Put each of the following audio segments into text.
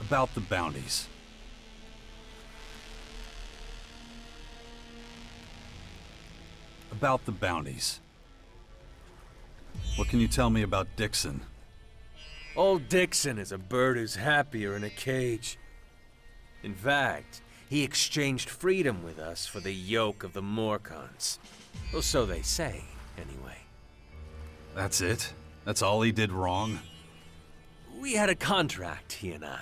About the bounties. About the bounties. What can you tell me about Dixon? Old Dixon is a bird who's happier in a cage. In fact, he exchanged freedom with us for the yoke of the Morcons. Well, so they say, anyway. That's it? That's all he did wrong? We had a contract, he and I.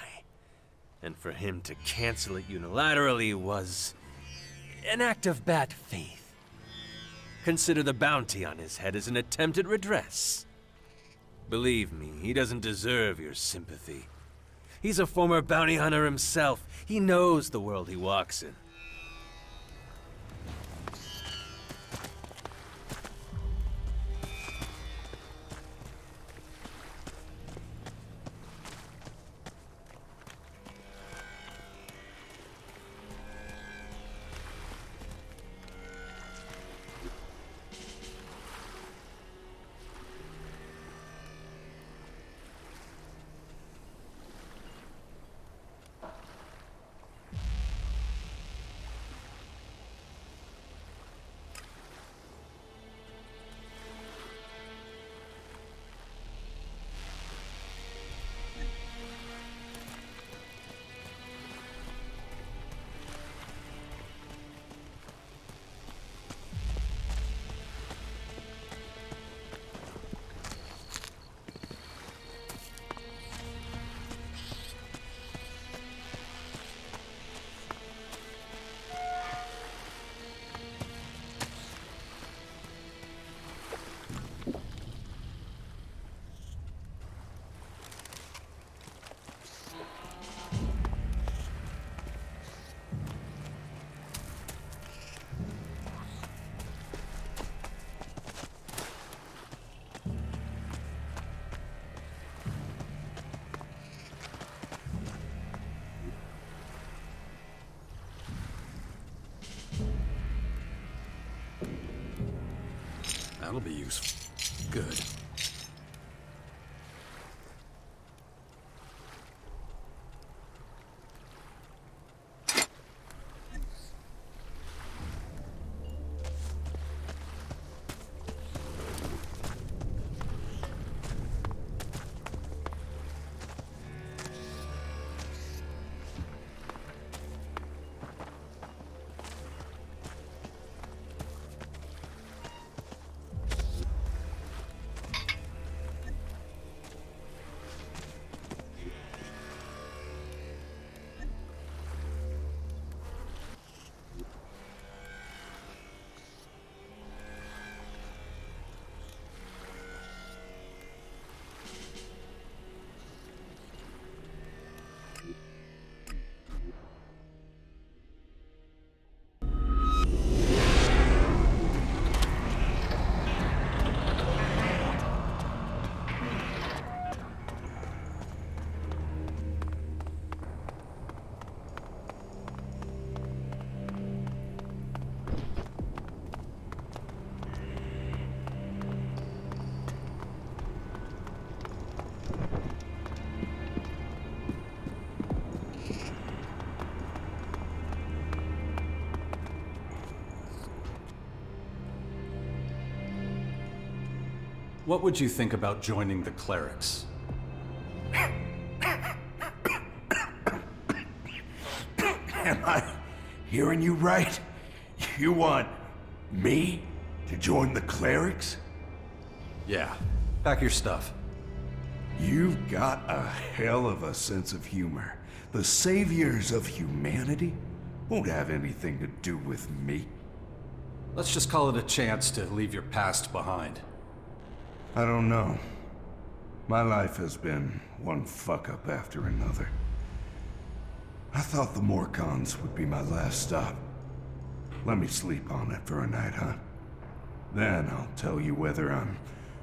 And for him to cancel it unilaterally was an act of bad faith. Consider the bounty on his head as an attempt at redress. Believe me, he doesn't deserve your sympathy. He's a former bounty hunter himself. He knows the world he walks in. That'll be useful. Good. What would you think about joining the clerics? Am I hearing you right? You want me to join the clerics? Yeah. Pack your stuff. You've got a hell of a sense of humor. The saviors of humanity won't have anything to do with me. Let's just call it a chance to leave your past behind. I don't know. My life has been one fuck-up after another. I thought the Morcons would be my last stop. Let me sleep on it for a night, huh? Then I'll tell you whether I'm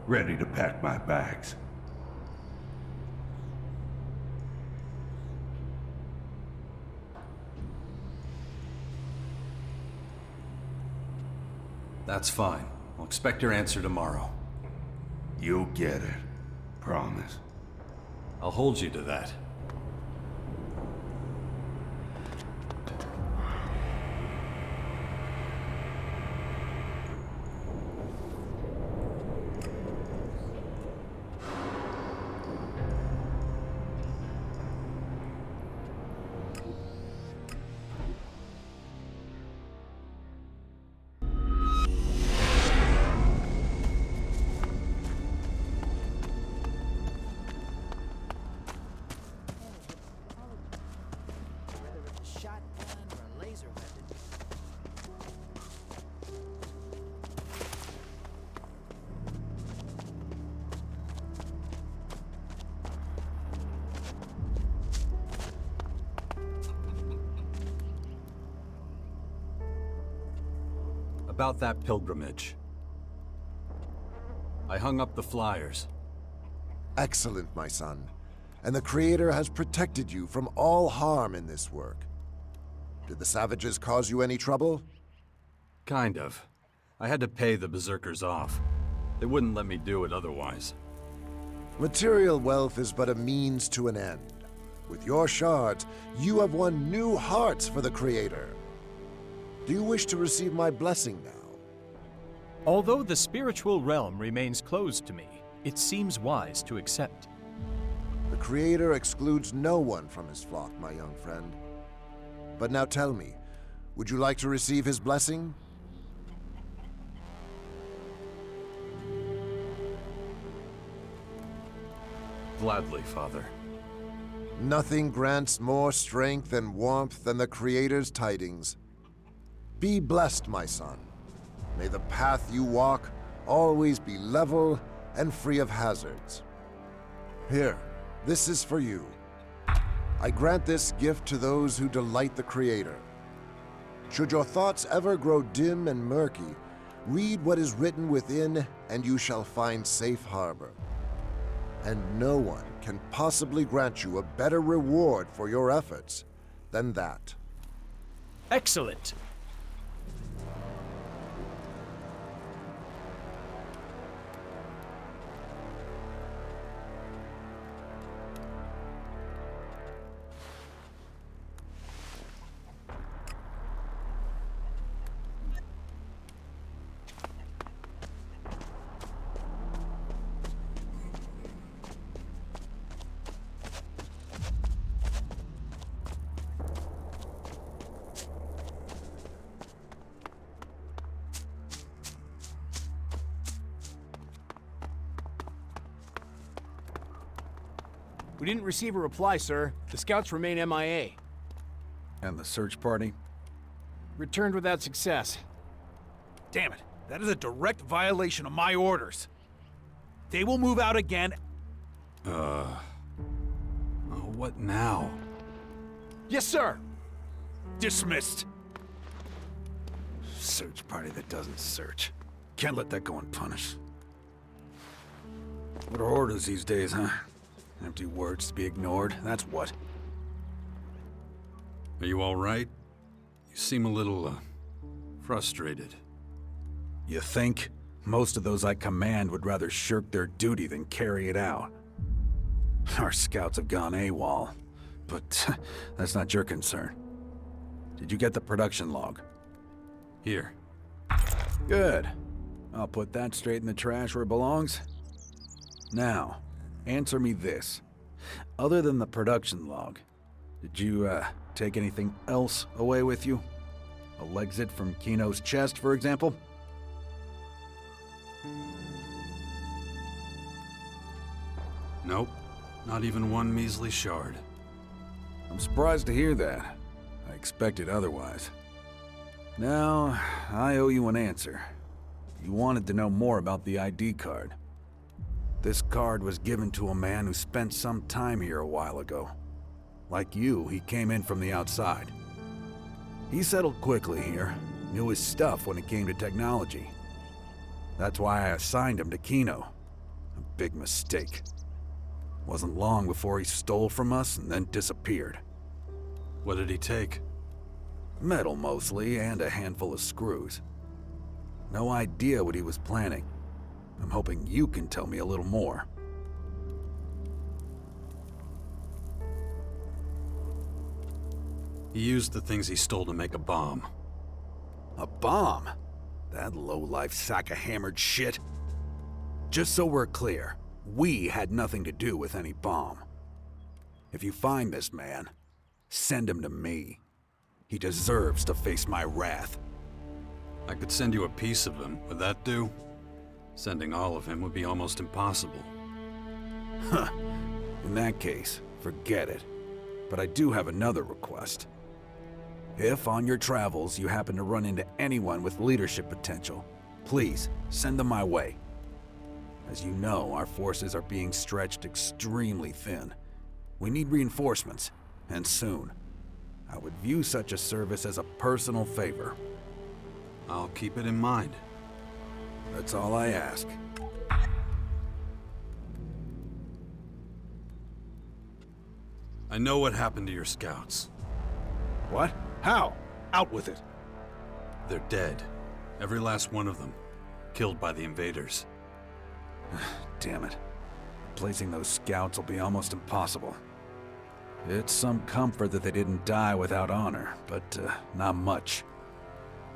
ready to pack my bags. That's fine. I'll expect your answer tomorrow. You'll get it. Promise. I'll hold you to that. About that pilgrimage. I hung up the flyers. Excellent, my son. And the Creator has protected you from all harm in this work. Did the savages cause you any trouble? Kind of. I had to pay the berserkers off. They wouldn't let me do it otherwise. Material wealth is but a means to an end. With your shards, you have won new hearts for the Creator. Do you wish to receive my blessing now? Although the spiritual realm remains closed to me, it seems wise to accept. The Creator excludes no one from his flock, my young friend. But now tell me, would you like to receive his blessing? Gladly, Father. Nothing grants more strength and warmth than the Creator's tidings. Be blessed, my son. May the path you walk always be level and free of hazards. Here, this is for you. I grant this gift to those who delight the Creator. Should your thoughts ever grow dim and murky, read what is written within, and you shall find safe harbor. And no one can possibly grant you a better reward for your efforts than that. Excellent! We didn't receive a reply, sir. The scouts remain MIA. And the search party? Returned without success. Damn it. That is a direct violation of my orders. They will move out again. Oh, what now? Yes, sir! Dismissed. Search party that doesn't search. Can't let that go unpunished. What are orders these days, huh? Empty words to be ignored, that's what. Are you all right? You seem a little, frustrated. You think? Most of those I command would rather shirk their duty than carry it out. Our scouts have gone AWOL, but that's not your concern. Did you get the production log? Here. Good. I'll put that straight in the trash where it belongs. Now, answer me this. Other than the production log, did you, take anything else away with you? A Lexit from Kino's chest, for example? Nope. Not even one measly shard. I'm surprised to hear that. I expected otherwise. Now, I owe you an answer. You wanted to know more about the ID card. This card was given to a man who spent some time here a while ago. Like you, he came in from the outside. He settled quickly here, knew his stuff when it came to technology. That's why I assigned him to Kino. A big mistake. Wasn't long before he stole from us and then disappeared. What did he take? Metal mostly, and a handful of screws. No idea what he was planning. I'm hoping you can tell me a little more. He used the things he stole to make a bomb. A bomb? That low-life sack of hammered shit. Just so we're clear, we had nothing to do with any bomb. If you find this man, send him to me. He deserves to face my wrath. I could send you a piece of him. Would that do? Sending all of him would be almost impossible. Huh. In that case, forget it. But I do have another request. If on your travels you happen to run into anyone with leadership potential, please send them my way. As you know, our forces are being stretched extremely thin. We need reinforcements, and soon. I would view such a service as a personal favor. I'll keep it in mind. That's all I ask. I know what happened to your scouts. What? How? Out with it. They're dead. Every last one of them. Killed by the invaders. Damn it. Placing those scouts will be almost impossible. It's some comfort that they didn't die without honor, but not much.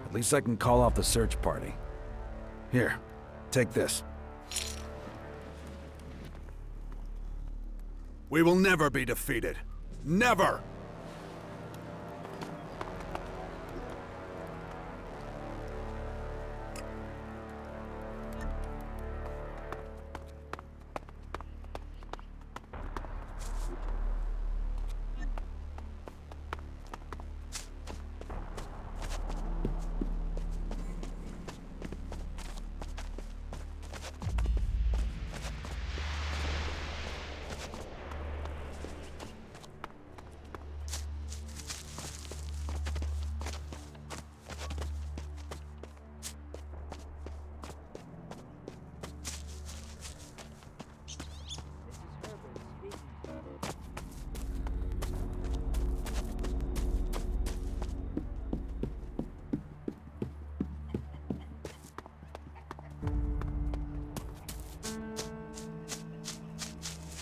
At least I can call off the search party. Here, take this. We will never be defeated. Never!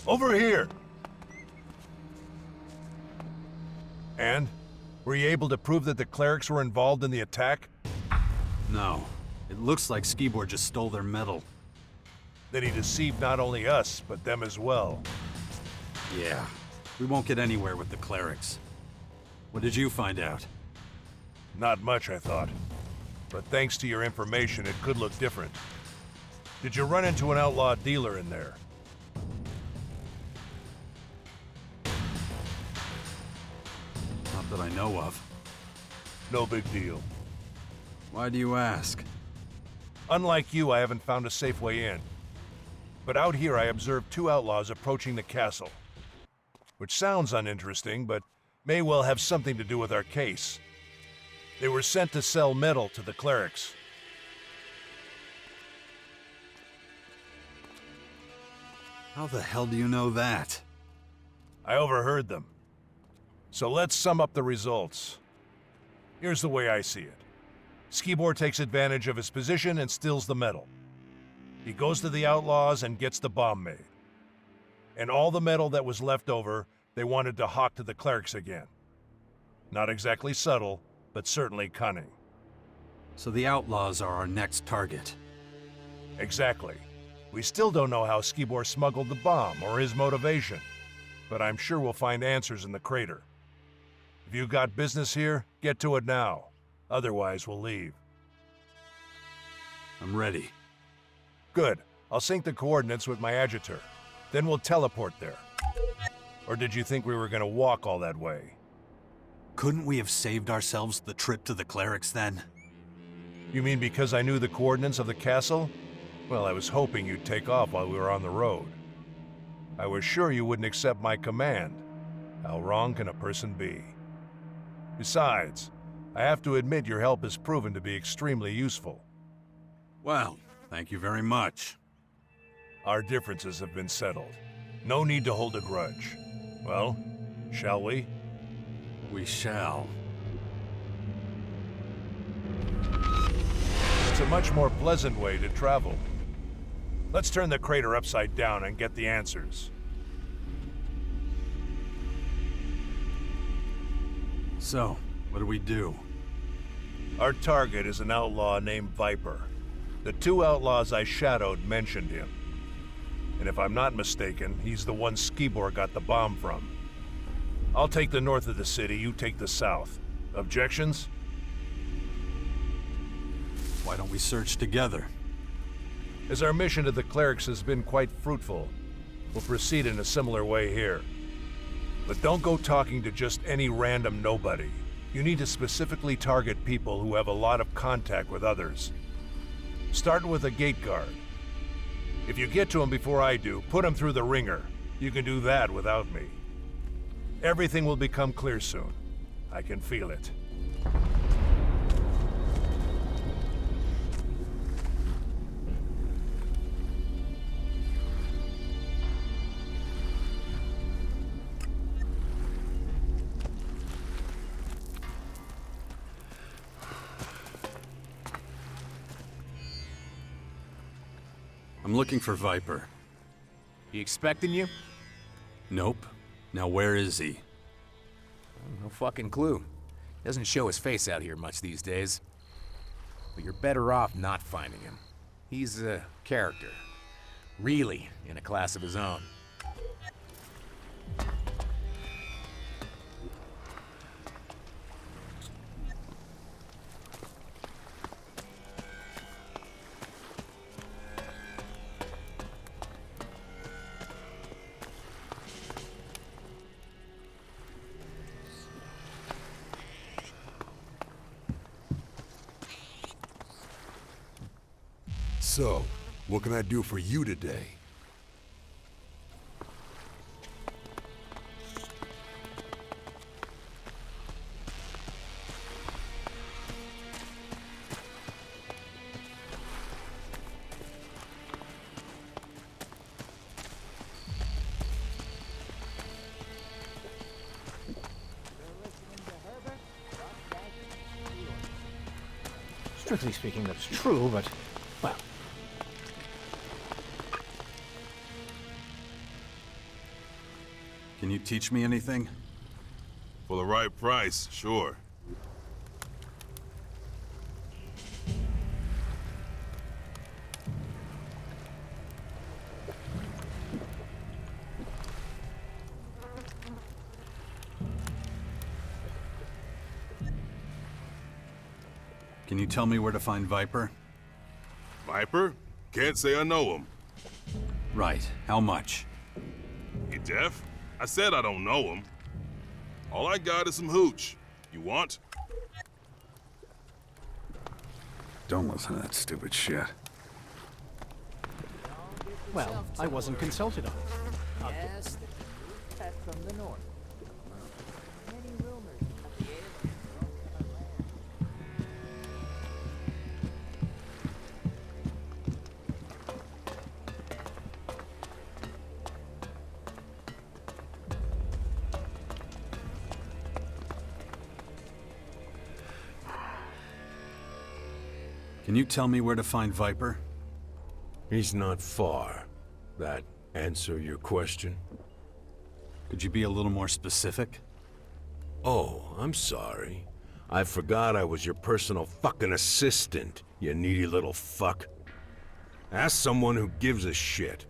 Over here! And? Were you able to prove that the clerics were involved in the attack? No. It looks like Skibor just stole their metal. That he deceived not only us, but them as well. Yeah. We won't get anywhere with the clerics. What did you find out? Not much, I thought. But thanks to your information, it could look different. Did you run into an outlaw dealer in there? Not that I know of. No big deal. Why do you ask? Unlike you, I haven't found a safe way in. But out here I observed two outlaws approaching the castle. Which sounds uninteresting, but may well have something to do with our case. They were sent to sell metal to the clerics. How the hell do you know that? I overheard them. So let's sum up the results. Here's the way I see it. Skibor takes advantage of his position and steals the metal. He goes to the outlaws and gets the bomb made. And all the metal that was left over, they wanted to hawk to the clerics again. Not exactly subtle, but certainly cunning. So the outlaws are our next target. Exactly. We still don't know how Skibor smuggled the bomb or his motivation, but I'm sure we'll find answers in the crater. If you got business here, get to it now. Otherwise, we'll leave. I'm ready. Good. I'll sync the coordinates with my adjutor. Then we'll teleport there. Or did you think we were gonna walk all that way? Couldn't we have saved ourselves the trip to the clerics then? You mean because I knew the coordinates of the castle? Well, I was hoping you'd take off while we were on the road. I was sure you wouldn't accept my command. How wrong can a person be? Besides, I have to admit your help has proven to be extremely useful. Well, thank you very much. Our differences have been settled. No need to hold a grudge. Well, shall we? We shall. It's a much more pleasant way to travel. Let's turn the crater upside down and get the answers. So, what do we do? Our target is an outlaw named Viper. The two outlaws I shadowed mentioned him. And if I'm not mistaken, he's the one Skibor got the bomb from. I'll take the north of the city, you take the south. Objections? Why don't we search together? As our mission to the clerics has been quite fruitful, we'll proceed in a similar way here. But don't go talking to just any random nobody. You need to specifically target people who have a lot of contact with others. Start with a gate guard. If you get to him before I do, put him through the ringer. You can do that without me. Everything will become clear soon. I can feel it. I'm looking for Viper. He expecting you? Nope. Now where is he? No fucking clue. Doesn't show his face out here much these days. But you're better off not finding him. He's a character. Really in a class of his own. So, what can I do for you today? Strictly speaking, that's true, but, well, Can you teach me anything? For the right price, sure. Can you tell me where to find Viper? Viper? Can't say I know him. Right. How much? You deaf? I said I don't know him. All I got is some hooch. You want? Don't listen to that stupid shit. well, I wasn't consulted on it. Yes, the pet from the north. Many rumors about the aliens roaming our land. Can you tell me where to find Viper? He's not far. That answer your question? Could you be a little more specific? Oh, I'm sorry. I forgot I was your personal fucking assistant, you needy little fuck. Ask someone who gives a shit.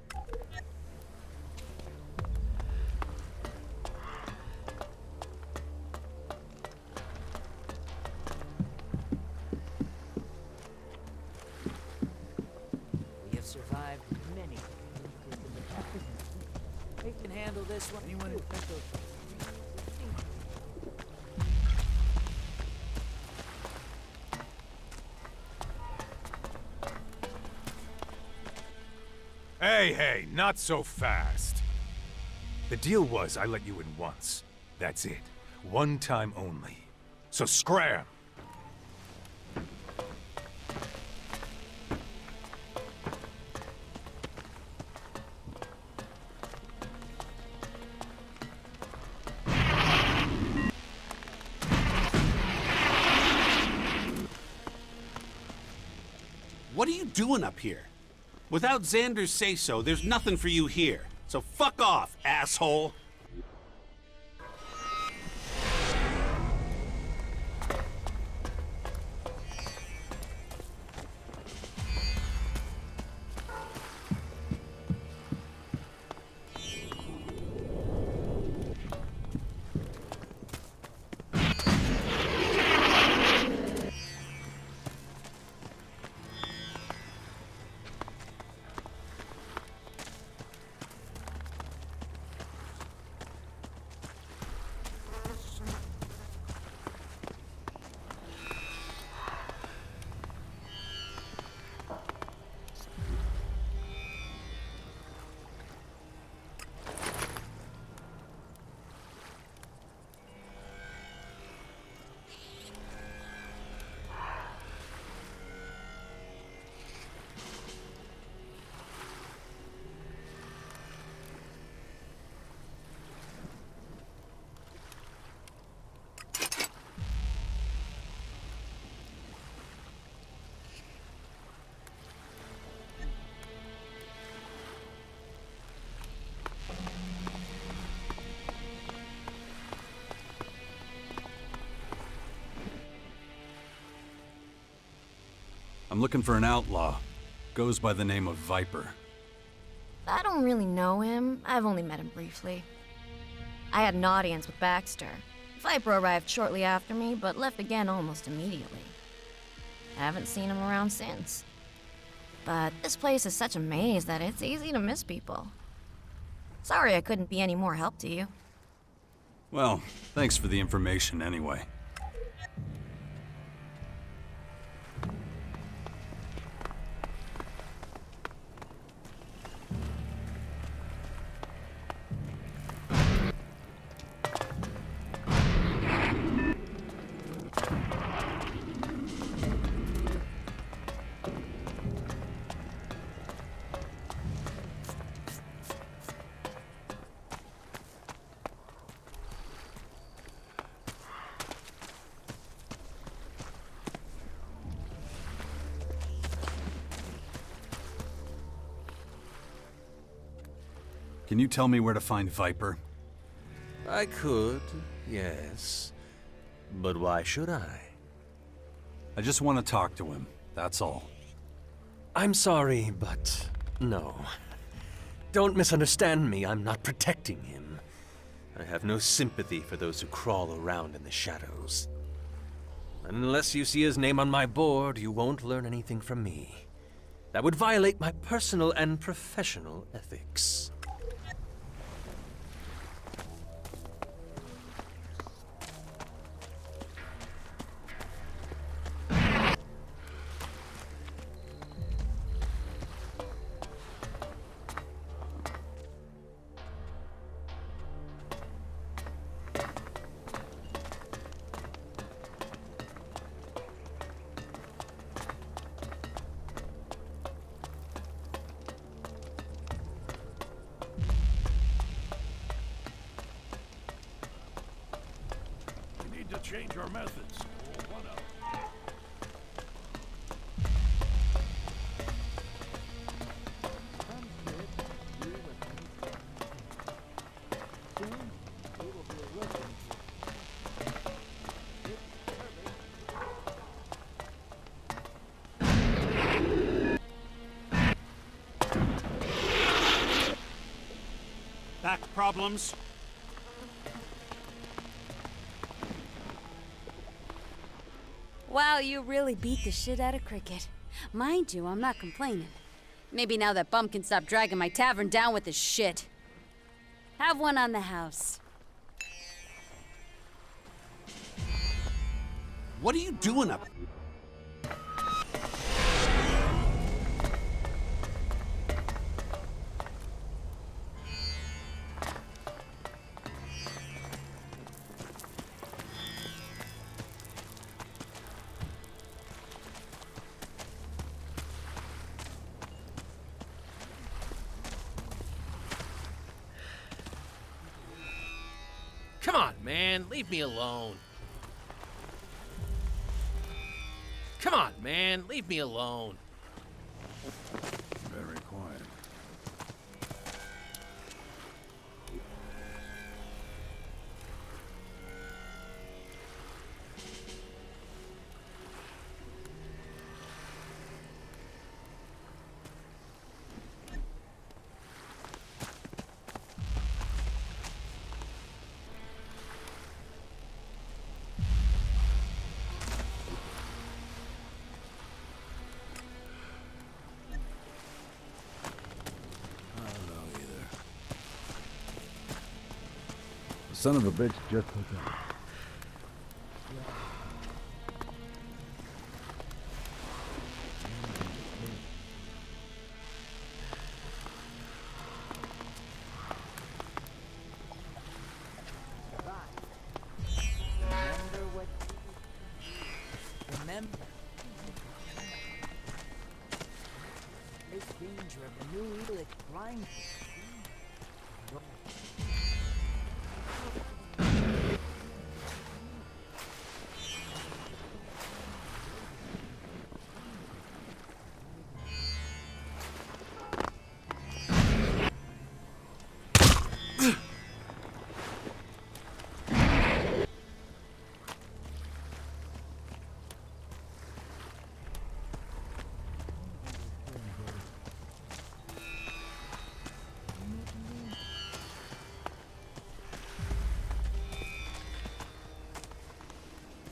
We have survived many dangers in the past. We can handle this one. Anyone who Hey, not so fast. The deal was I let you in once. That's it. One time only. So scram! What are you doing up here? Without Xander's say-so, there's nothing for you here. So fuck off, asshole! I'm looking for an outlaw. Goes by the name of Viper. I don't really know him. I've only met him briefly. I had an audience with Baxter. Viper arrived shortly after me, but left again almost immediately. I haven't seen him around since. But this place is such a maze that it's easy to miss people. Sorry I couldn't be any more help to you. Well, thanks for the information anyway. Can you tell me where to find Viper? I could, yes. But why should I? I just want to talk to him, that's all. I'm sorry, but no. Don't misunderstand me, I'm not protecting him. I have no sympathy for those who crawl around in the shadows. Unless you see his name on my board, you won't learn anything from me. That would violate my personal and professional ethics. Change our methods. One up. Back problems? Wow, you really beat the shit out of Cricket. Mind you, I'm not complaining. Maybe now that bum can stop dragging my tavern down with his shit. Have one on the house. What are you doing up? Come on, man, leave me alone. Come on, man, leave me alone. Very quiet. Son of a bitch just hooked up. Remember. This danger of the new Elex blind.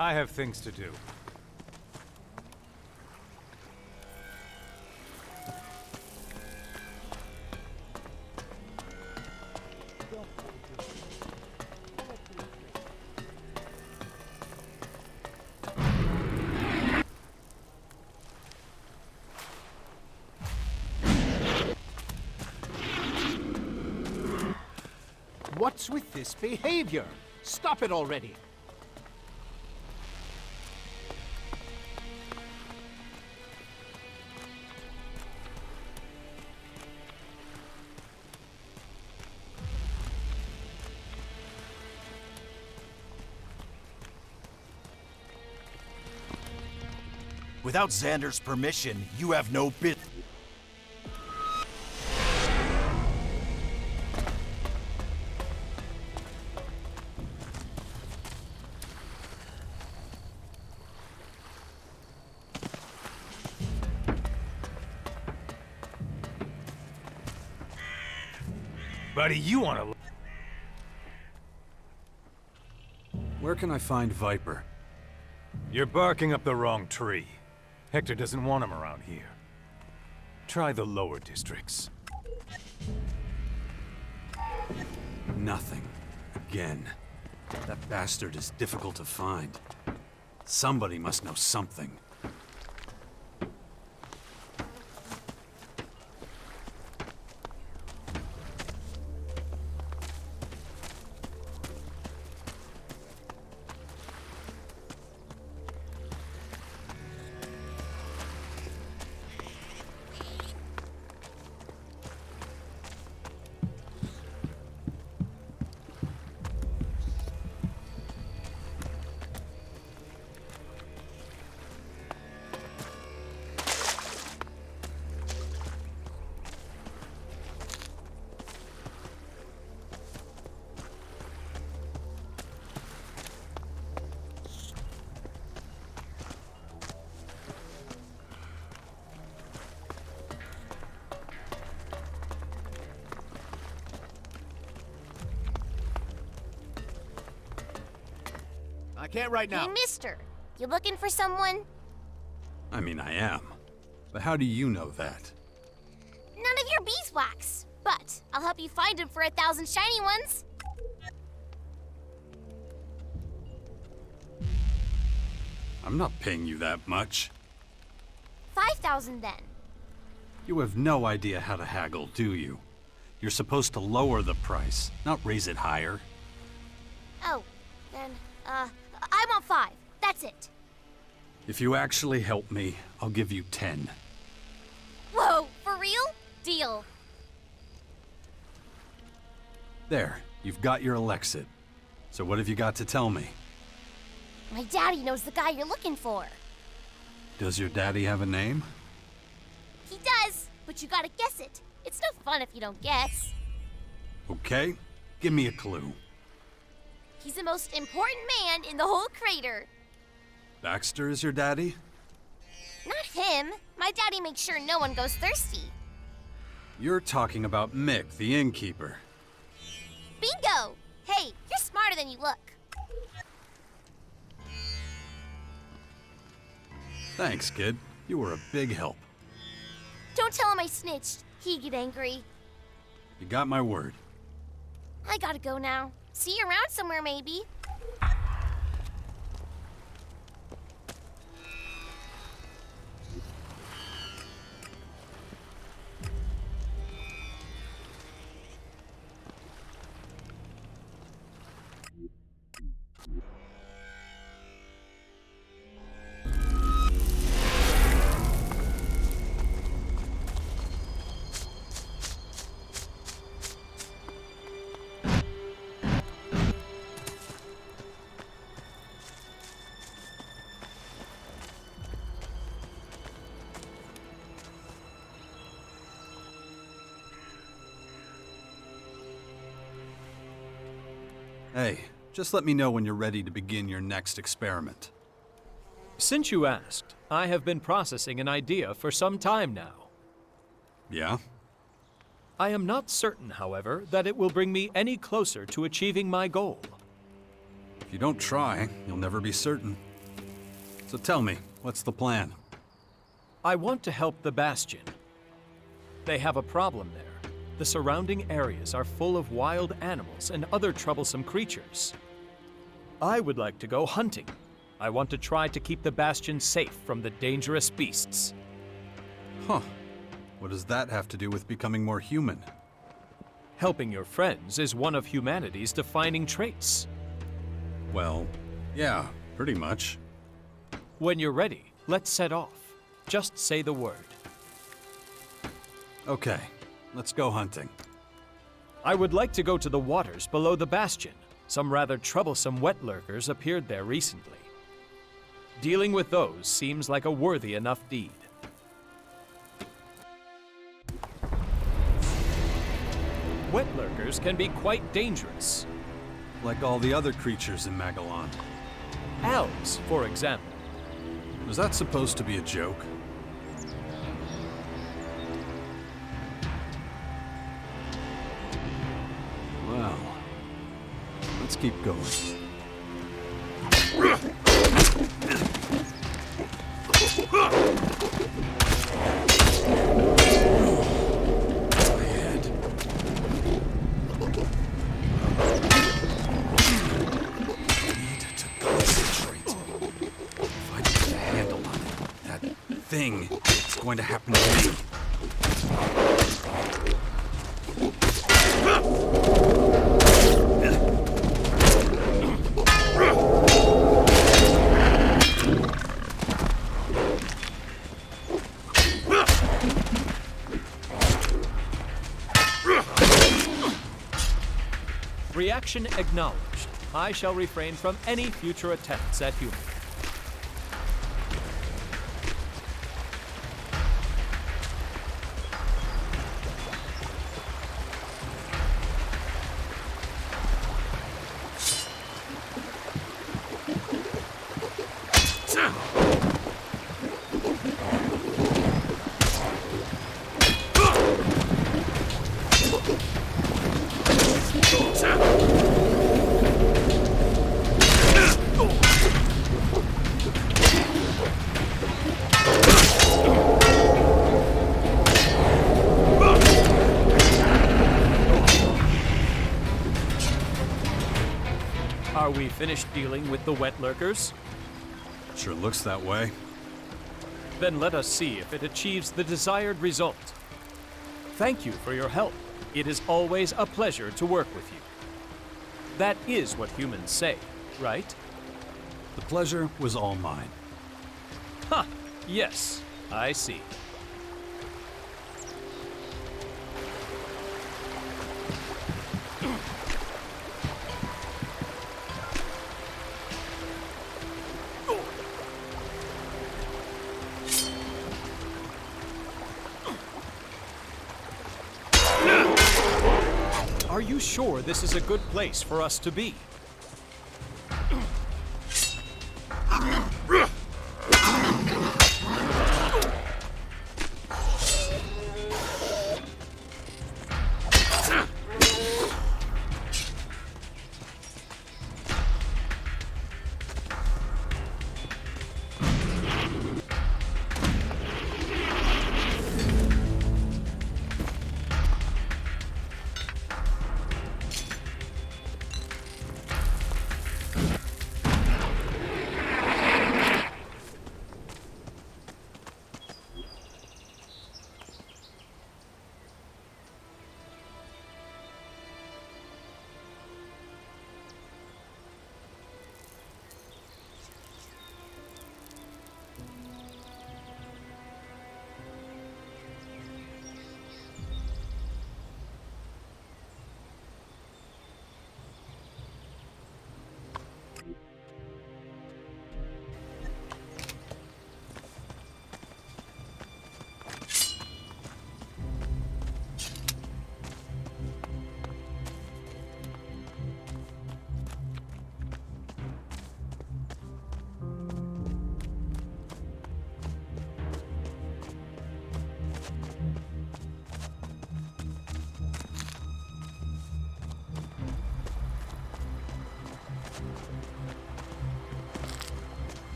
I have things to do. What's with this behavior? Stop it already! Without Xander's permission, you have no bit. Buddy, you wanna... Where can I find Viper? You're barking up the wrong tree. Hector doesn't want him around here. Try the lower districts. Nothing. Again. That bastard is difficult to find. Somebody must know something. I can't right now. Hey, mister. You looking for someone? I mean, I am. But how do you know that? None of your beeswax. But I'll help you find him for 1,000 shiny ones. I'm not paying you that much. 5,000 then. You have no idea how to haggle, do you? You're supposed to lower the price, not raise it higher. Oh, then, I want 5. That's it. If you actually help me, I'll give you 10. Whoa, for real? Deal. There, you've got your Elexit. So what have you got to tell me? My daddy knows the guy you're looking for. Does your daddy have a name? He does, but you gotta guess it. It's no fun if you don't guess. Okay, give me a clue. He's the most important man in the whole crater. Baxter is your daddy? Not him. My daddy makes sure no one goes thirsty. You're talking about Mick, the innkeeper. Bingo! Hey, you're smarter than you look. Thanks, kid. You were a big help. Don't tell him I snitched. He'd get angry. You got my word. I gotta go now. See you around somewhere, maybe. Hey, just let me know when you're ready to begin your next experiment. Since you asked, I have been processing an idea for some time now. Yeah? I am not certain, however, that it will bring me any closer to achieving my goal. If you don't try, you'll never be certain. So tell me, what's the plan? I want to help the Bastion. They have a problem there. The surrounding areas are full of wild animals and other troublesome creatures. I would like to go hunting. I want to try to keep the Bastion safe from the dangerous beasts. Huh. What does that have to do with becoming more human? Helping your friends is one of humanity's defining traits. Well, yeah, pretty much. When you're ready, let's set off. Just say the word. Okay, let's go hunting. I would like to go to the waters below the Bastion. Some rather troublesome wet lurkers appeared there recently. Dealing with those seems like a worthy enough deed. Wet lurkers can be quite dangerous. Like all the other creatures in Magellan. Elves, for example. Was that supposed to be a joke? Well, let's keep going. Thing is going to happen to me. Reaction acknowledged. I shall refrain from any future attempts at humor. Are we finished dealing with the wet lurkers? Sure looks that way. Then let us see if it achieves the desired result. Thank you for your help. It is always a pleasure to work with you. That is what humans say, right? The pleasure was all mine. Ha! Yes, I see. Are you sure this is a good place for us to be?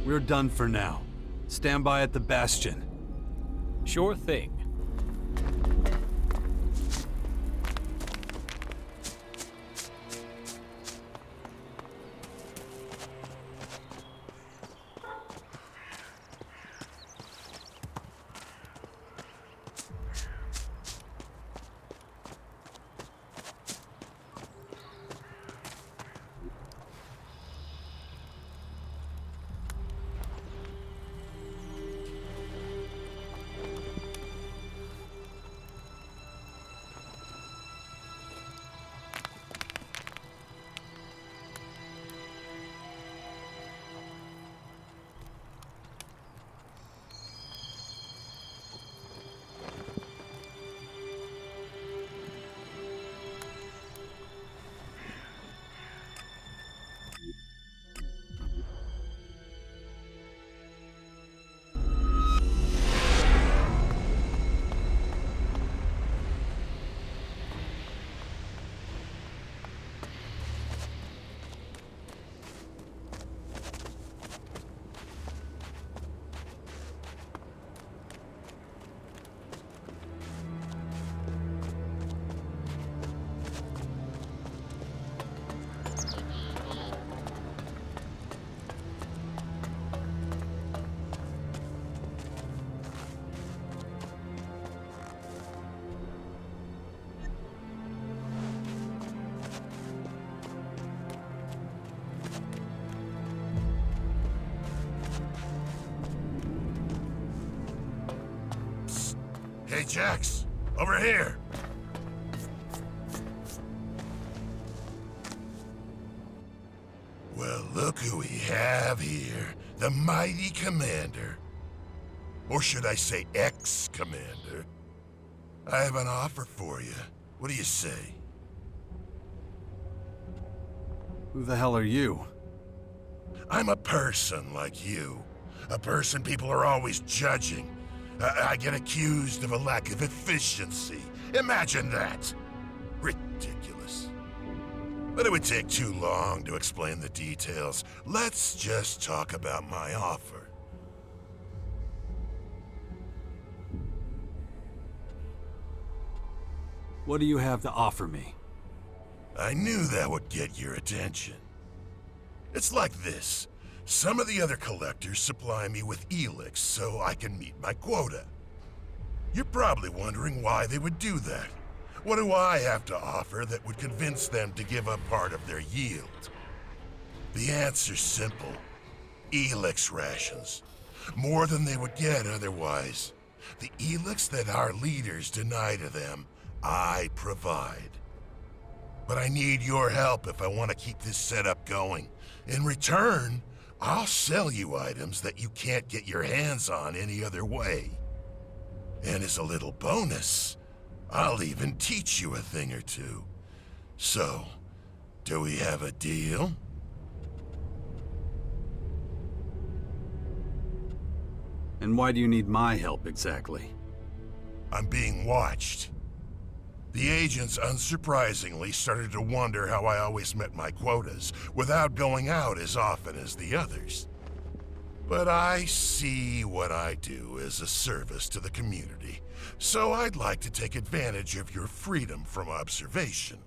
We're done for now. Stand by at the Bastion. Sure thing. Hey, Jax, over here. Well, look who we have here. The mighty Commander. Or should I say ex-Commander. I have an offer for you. What do you say? Who the hell are you? I'm a person like you. A person people are always judging. I get accused of a lack of efficiency. Imagine that. Ridiculous. But it would take too long to explain the details. Let's just talk about my offer. What do you have to offer me? I knew that would get your attention. It's like this. Some of the other collectors supply me with Elex so I can meet my quota. You're probably wondering why they would do that. What do I have to offer that would convince them to give up part of their yield? The answer's simple. Elex rations. More than they would get otherwise. The Elex that our leaders deny to them, I provide. But I need your help if I want to keep this setup going. In return, I'll sell you items that you can't get your hands on any other way. And as a little bonus, I'll even teach you a thing or two. So, do we have a deal? And why do you need my help exactly? I'm being watched. The agents, unsurprisingly, started to wonder how I always met my quotas, without going out as often as the others. But I see what I do as a service to the community, so I'd like to take advantage of your freedom from observation.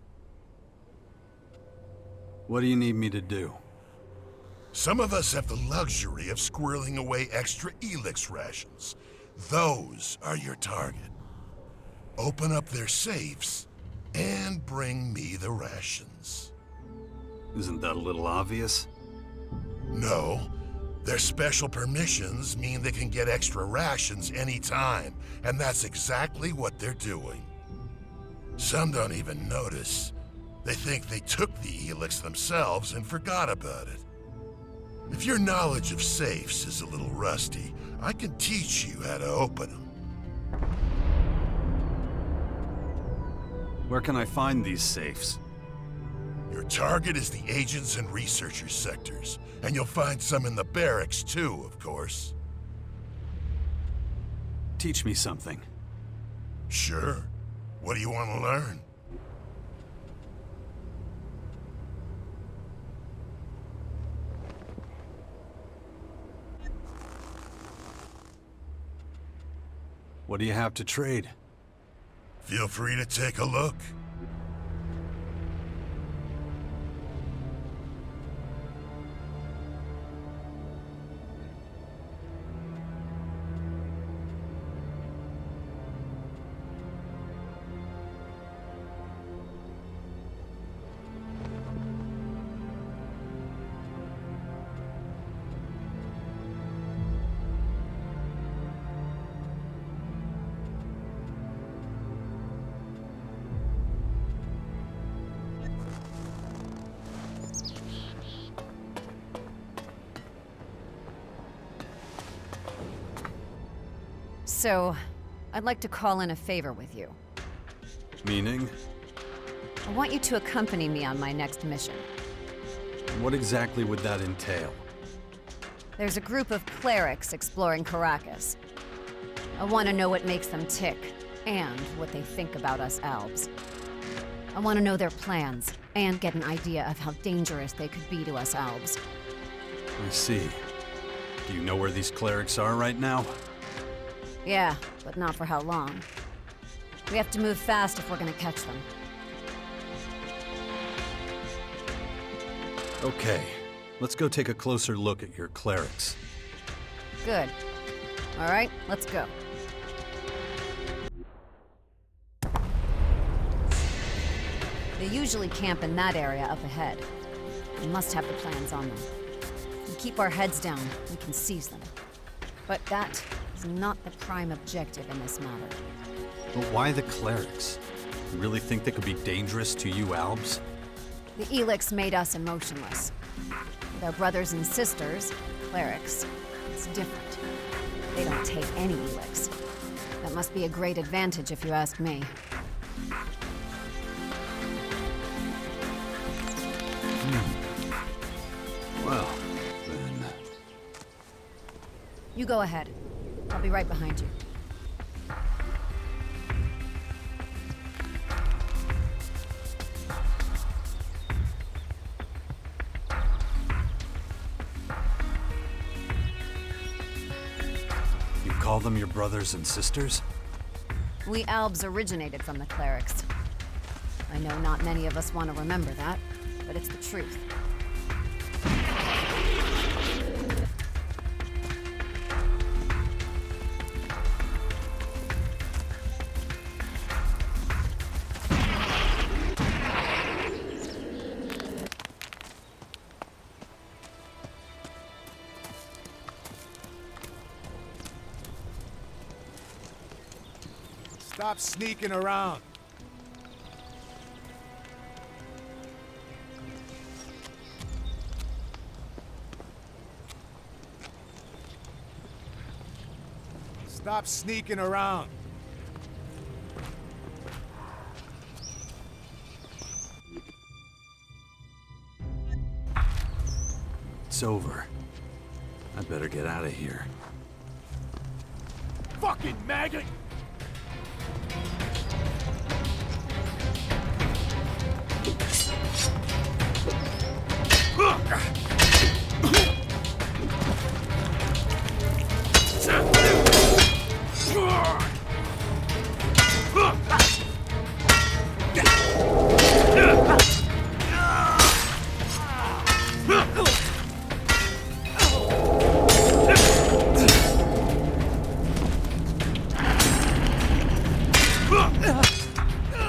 What do you need me to do? Some of us have the luxury of squirreling away extra Elex rations. Those are your target. Open up their safes, and bring me the rations. Isn't that a little obvious? No. Their special permissions mean they can get extra rations anytime, and that's exactly what they're doing. Some don't even notice. They think they took the Elex themselves and forgot about it. If your knowledge of safes is a little rusty, I can teach you how to open them. Where can I find these safes? Your target is the agents and researchers sectors, and you'll find some in the barracks too, of course. Teach me something. Sure. What do you want to learn? What do you have to trade? Feel free to take a look. So, I'd like to call in a favor with you. Meaning? I want you to accompany me on my next mission. What exactly would that entail? There's a group of clerics exploring Caracas. I want to know what makes them tick, and what they think about us Albs. I want to know their plans, and get an idea of how dangerous they could be to us Albs. I see. Do you know where these clerics are right now? Yeah, but not for how long. We have to move fast if we're gonna catch them. Okay, let's go take a closer look at your clerics. Good. All right, let's go. They usually camp in that area up ahead. We must have the plans on them. If we keep our heads down, we can seize them. But that is not the prime objective in this matter. But why the clerics? You really think they could be dangerous to you Albs? The Elex made us emotionless. With our brothers and sisters, clerics, it's different. They don't take any Elex. That must be a great advantage if you ask me. Well, then... You go ahead. I'll be right behind you. You call them your brothers and sisters? We Albs originated from the clerics. I know not many of us want to remember that, but it's the truth. Stop sneaking around. Stop sneaking around. It's over. I better get out of here. Fucking maggot!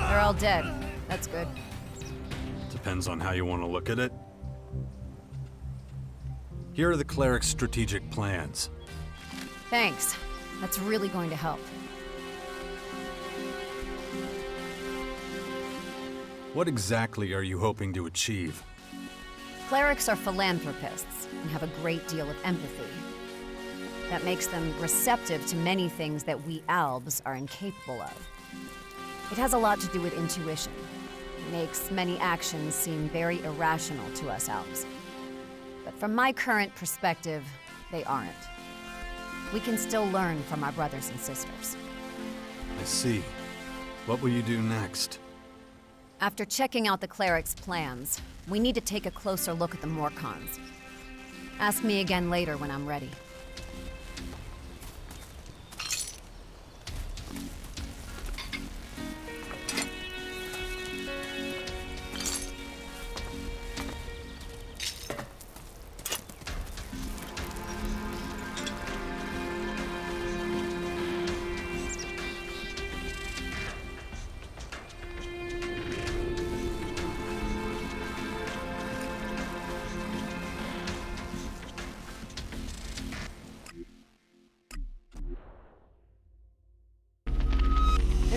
They're all dead. That's good. Depends on how you want to look at it. Here are the cleric's strategic plans. Thanks. That's really going to help. What exactly are you hoping to achieve? Clerics are philanthropists and have a great deal of empathy. That makes them receptive to many things that we Albs are incapable of. It has a lot to do with intuition. It makes many actions seem very irrational to us Albs. But from my current perspective, they aren't. We can still learn from our brothers and sisters. I see. What will you do next? After checking out the cleric's plans, we need to take a closer look at the Morcons. Ask me again later when I'm ready.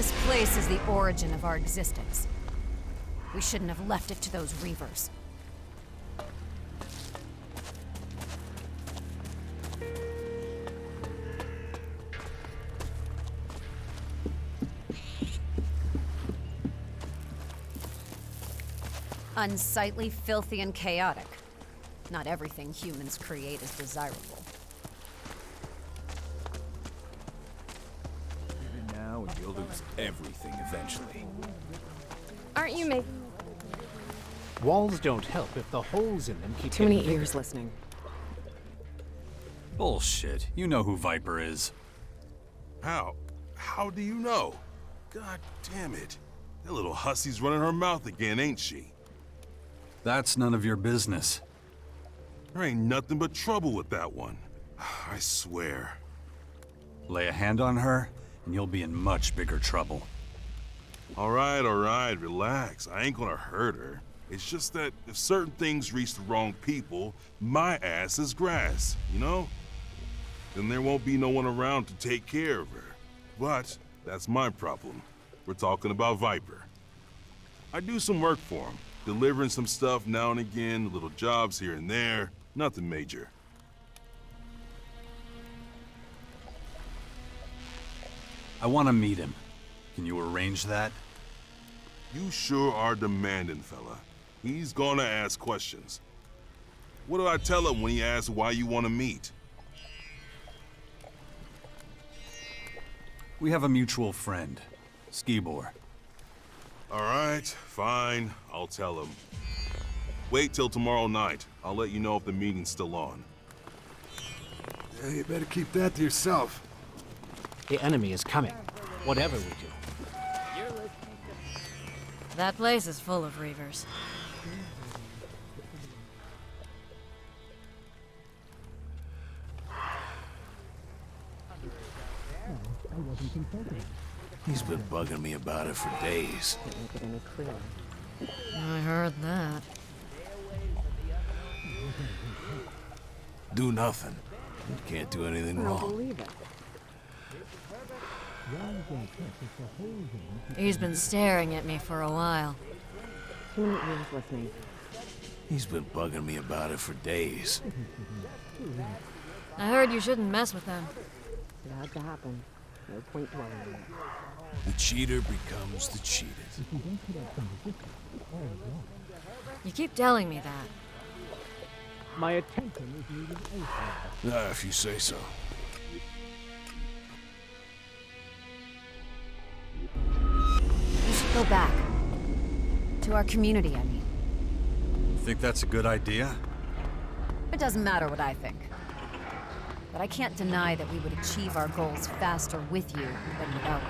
This place is the origin of our existence. We shouldn't have left it to those Reavers. Unsightly, filthy, and chaotic. Not everything humans create is desirable. Now and you'll lose everything eventually. Aren't you making... Walls don't help if the holes in them keep Too many getting bigger. ears listening. Bullshit. You know who Viper is. How? How do you know? God damn it. That little hussy's running her mouth again, ain't she? That's none of your business. There ain't nothing but trouble with that one. I swear. Lay a hand on her, and you'll be in much bigger trouble. All right, relax. I ain't gonna hurt her. It's just that if certain things reach the wrong people, my ass is grass, you know? Then there won't be no one around to take care of her. But that's my problem. We're talking about Viper. I do some work for him, delivering some stuff now and again, little jobs here and there, nothing major. I want to meet him. Can you arrange that? You sure are demanding, fella. He's gonna ask questions. What do I tell him when he asks why you want to meet? We have a mutual friend, Skibor. All right, fine. I'll tell him. Wait till tomorrow night. I'll let you know if the meeting's still on. Yeah, you better keep that to yourself. The enemy is coming, whatever we do. That place is full of Reavers. He's been bugging me about it for days. I heard that. Do nothing. Can't do anything wrong. He's been staring at me for a while. Too many ears listening. He's been bugging me about it for days. I heard you shouldn't mess with them. It had to happen. No point dwelling on it. The cheater becomes the cheated. You keep telling me that. My attention is needed ASAP. If you say so. We should go back. To our community, I mean. Think that's a good idea? It doesn't matter what I think. But I can't deny that we would achieve our goals faster with you than without you.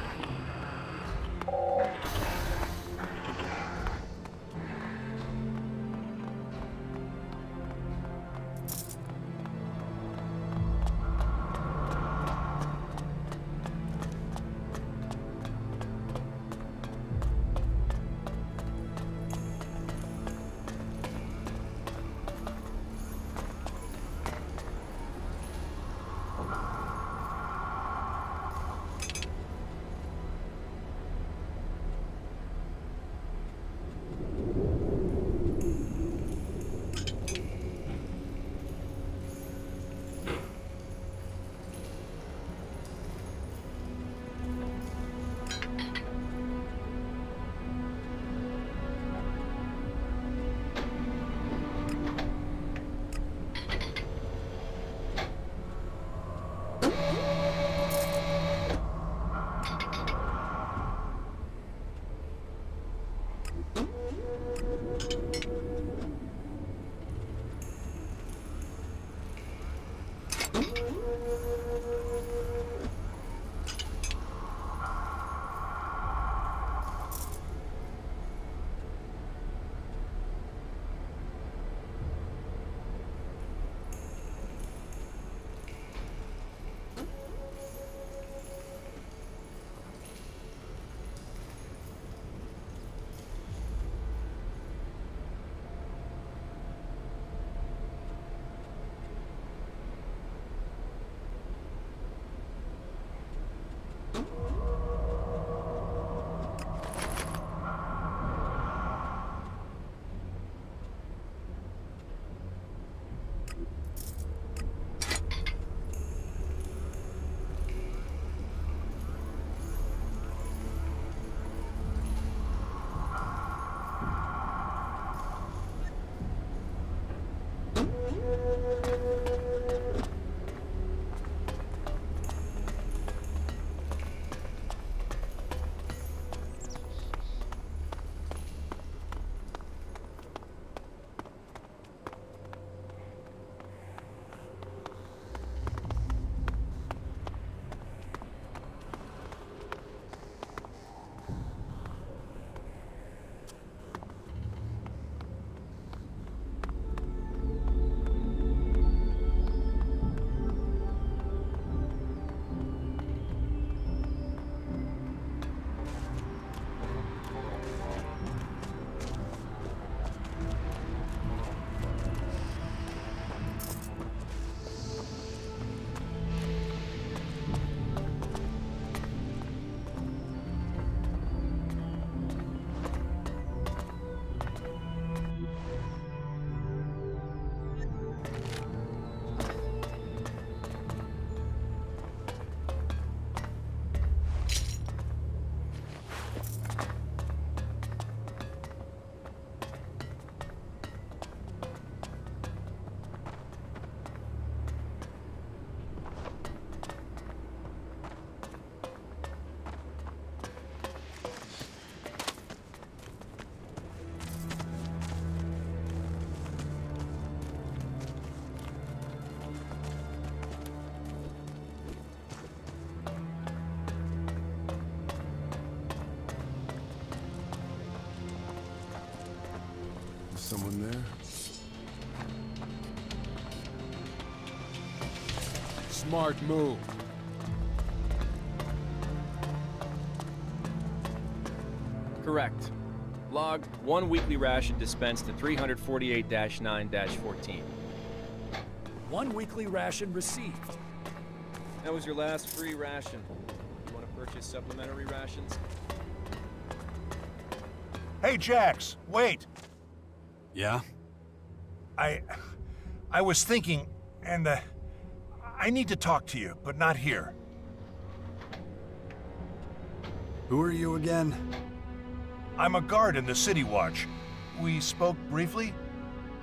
Someone there? Smart move. Correct. Log, 1 weekly ration dispensed to 348-9-14. 1 weekly ration received. That was your last free ration. You want to purchase supplementary rations? Hey, Jax, wait! Yeah? I was thinking, and I need to talk to you, but not here. Who are you again? I'm a guard in the City Watch. We spoke briefly.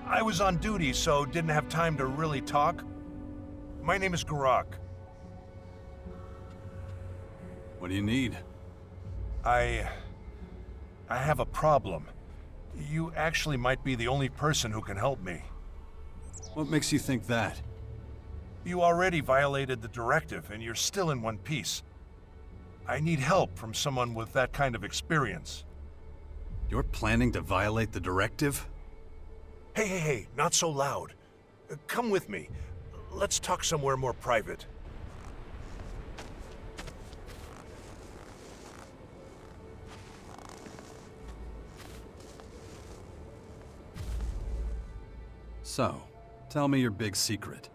I was on duty, so didn't have time to really talk. My name is Garak. What do you need? I have a problem. You actually might be the only person who can help me. What makes you think that? You already violated the directive, and you're still in one piece. I need help from someone with that kind of experience. You're planning to violate the directive? Hey, not so loud. Come with me. Let's talk somewhere more private. So, tell me your big secret.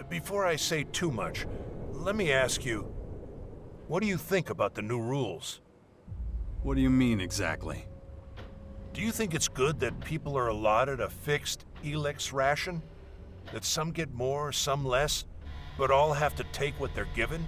Before I say too much, let me ask you, what do you think about the new rules? What do you mean exactly? Do you think it's good that people are allotted a fixed Elex ration? That some get more, some less, but all have to take what they're given?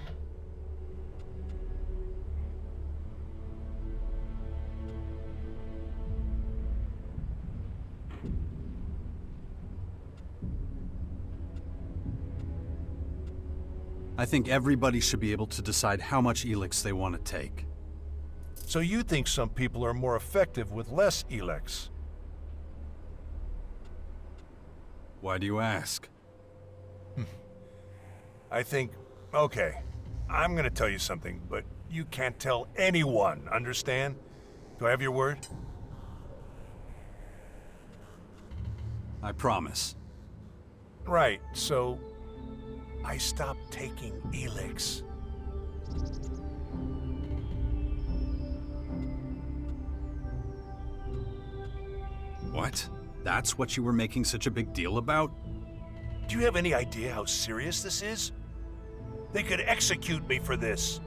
I think everybody should be able to decide how much Elex they want to take. So you think some people are more effective with less Elex? Why do you ask? I think, okay, I'm gonna tell you something, but you can't tell anyone, understand? Do I have your word? I promise. Right, so I stopped taking Elex. What? That's what you were making such a big deal about? Do you have any idea how serious this is? They could execute me for this.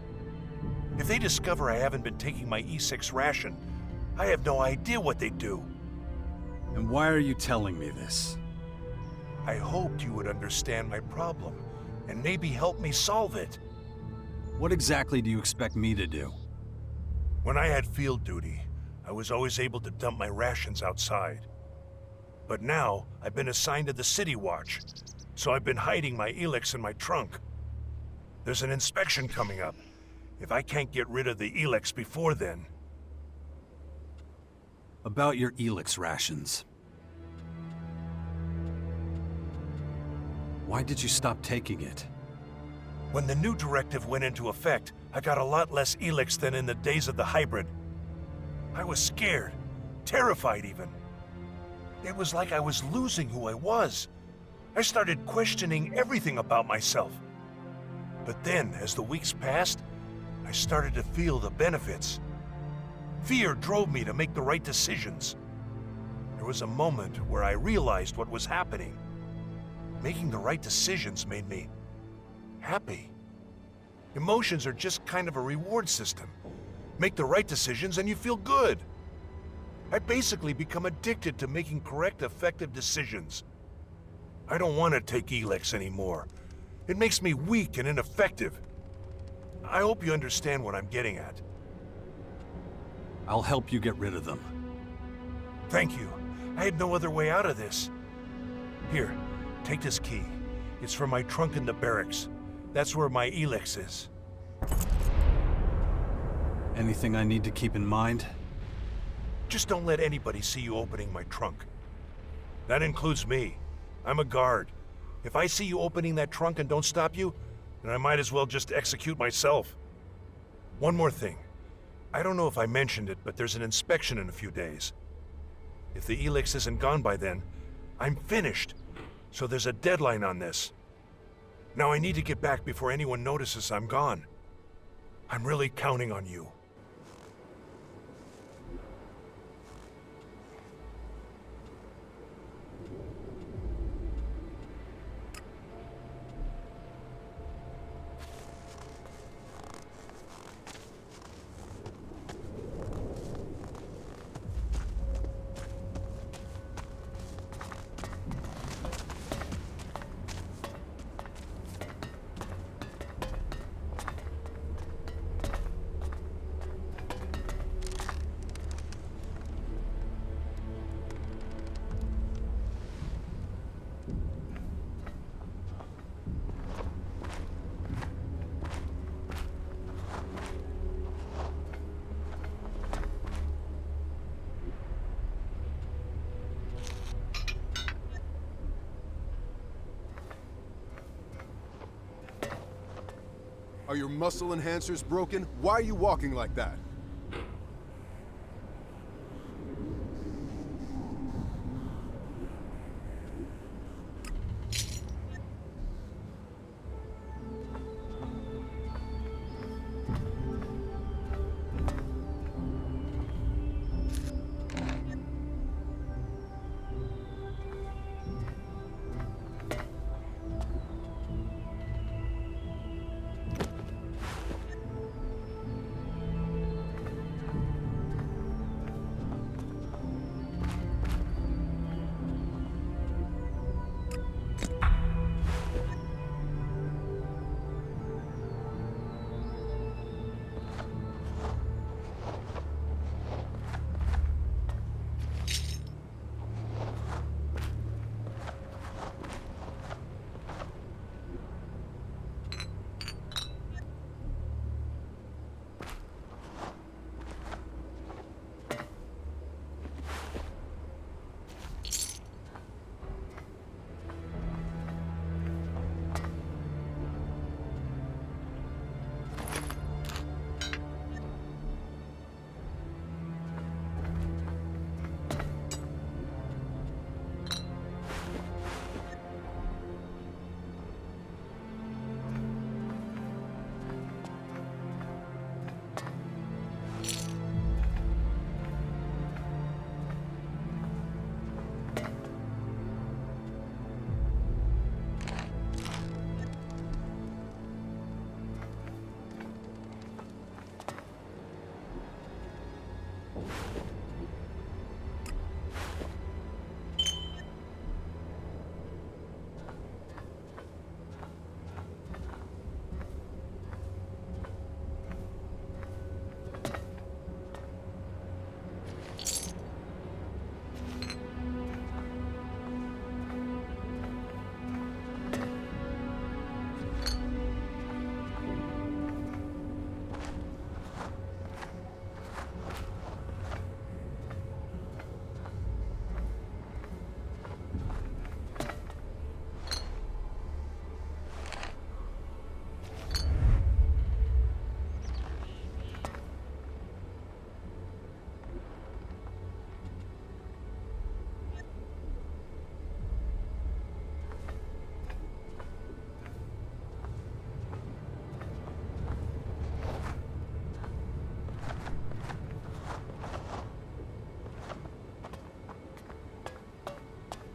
If they discover I haven't been taking my E6 ration, I have no idea what they'd do. And why are you telling me this? I hoped you would understand my problem and maybe help me solve it. What exactly do you expect me to do? When I had field duty, I was always able to dump my rations outside. But now, I've been assigned to the City Watch, so I've been hiding my Elex in my trunk. There's an inspection coming up. If I can't get rid of the Elex before then... About your Elex rations. Why did you stop taking it? When the new directive went into effect, I got a lot less Elex than in the days of the hybrid. I was scared, terrified even. It was like I was losing who I was. I started questioning everything about myself. But then, as the weeks passed, I started to feel the benefits. Fear drove me to make the right decisions. There was a moment where I realized what was happening. Making the right decisions made me happy. Emotions are just kind of a reward system. Make the right decisions and you feel good. I basically become addicted to making correct, effective decisions. I don't want to take Elex anymore. It makes me weak and ineffective. I hope you understand what I'm getting at. I'll help you get rid of them. Thank you. I had no other way out of this. Here, take this key. It's for my trunk in the barracks. That's where my Elex is. Anything I need to keep in mind? Just don't let anybody see you opening my trunk. That includes me. I'm a guard. If I see you opening that trunk and don't stop you, then I might as well just execute myself. One more thing. I don't know if I mentioned it, but there's an inspection in a few days. If the Elex isn't gone by then, I'm finished. So there's a deadline on this. Now I need to get back before anyone notices I'm gone. I'm really counting on you. Are your muscle enhancers broken? Why are you walking like that?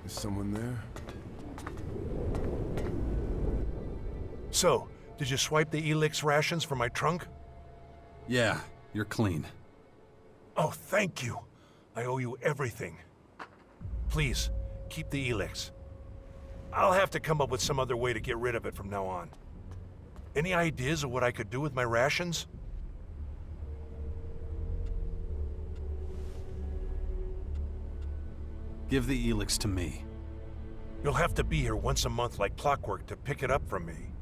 Is someone there? So, did you swipe the Elex rations from my trunk? Yeah, you're clean. Oh, thank you. I owe you everything. Please, keep the Elex. I'll have to come up with some other way to get rid of it from now on. Any ideas of what I could do with my rations? Give the Elex to me. You'll have to be here once a month like clockwork to pick it up from me.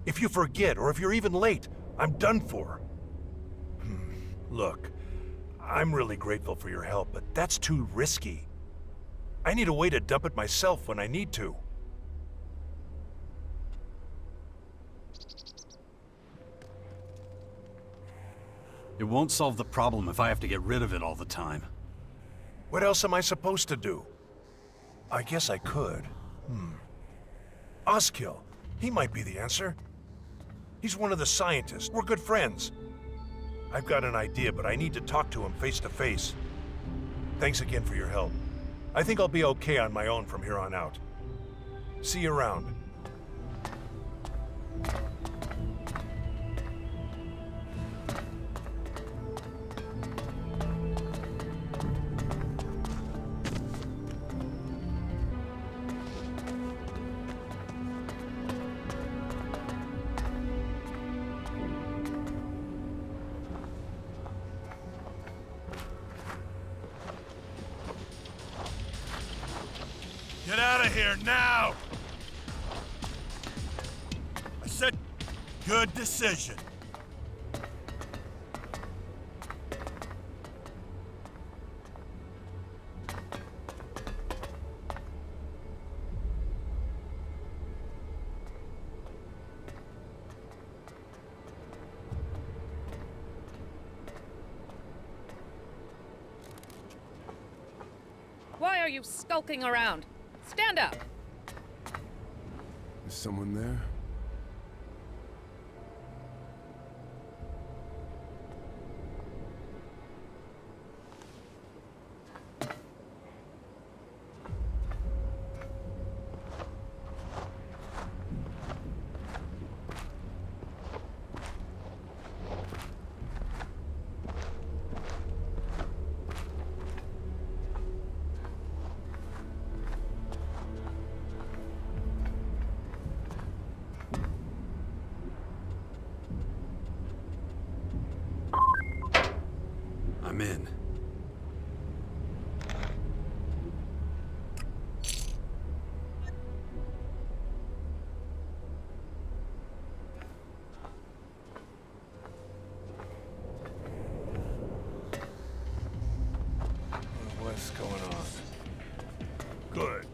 If you forget, or if you're even late, I'm done for. Look, I'm really grateful for your help, but that's too risky. I need a way to dump it myself when I need to. It won't solve the problem if I have to get rid of it all the time. What else am I supposed to do? I guess I could. Oskill. He might be the answer. He's one of the scientists. We're good friends. I've got an idea, but I need to talk to him face to face. Thanks again for your help. I think I'll be okay on my own from here on out. See you around. Get out of here now! I said, good decision. Why are you skulking around? Stand up! Is someone there? I'm in. What's going on? Good.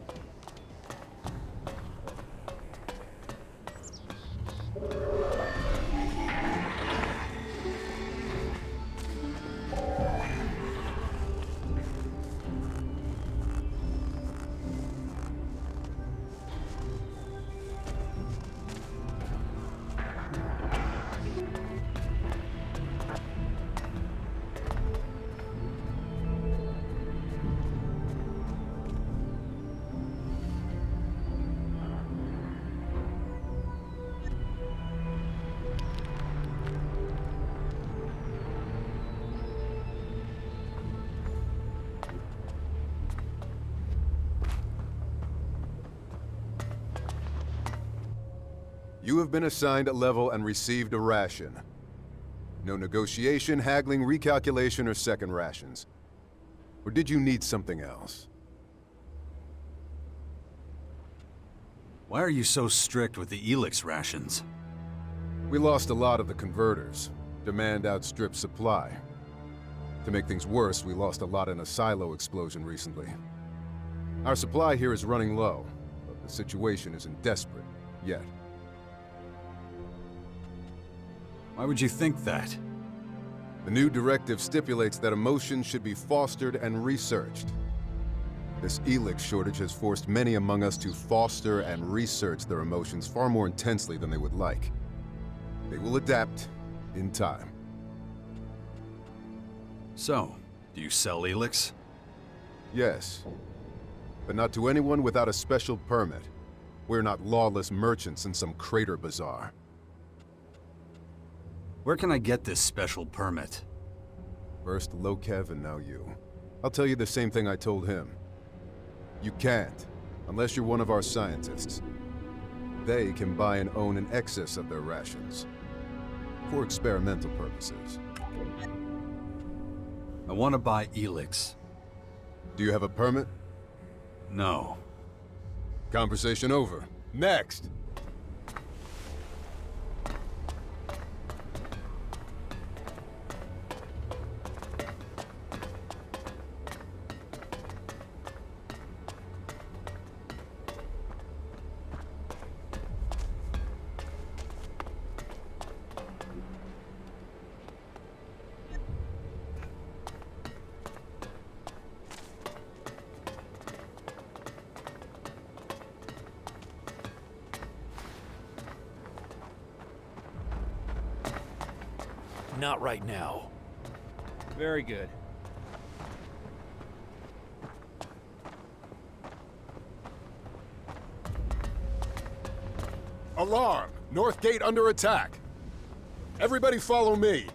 You have been assigned a level and received a ration. No negotiation, haggling, recalculation, or second rations. Or did you need something else? Why are you so strict with the Elex rations? We lost a lot of the converters. Demand outstripped supply. To make things worse, we lost a lot in a silo explosion recently. Our supply here is running low, but the situation isn't desperate yet. Why would you think that? The new directive stipulates that emotions should be fostered and researched. This Elex shortage has forced many among us to foster and research their emotions far more intensely than they would like. They will adapt in time. So, do you sell Elex? Yes, but not to anyone without a special permit. We're not lawless merchants in some crater bazaar. Where can I get this special permit? First Lokev and now you. I'll tell you the same thing I told him. You can't, unless you're one of our scientists. They can buy and own in excess of their rations. For experimental purposes. I want to buy Elex. Do you have a permit? No. Conversation over. Next! not right now. Very good. Alarm! North Gate under attack. Everybody follow me.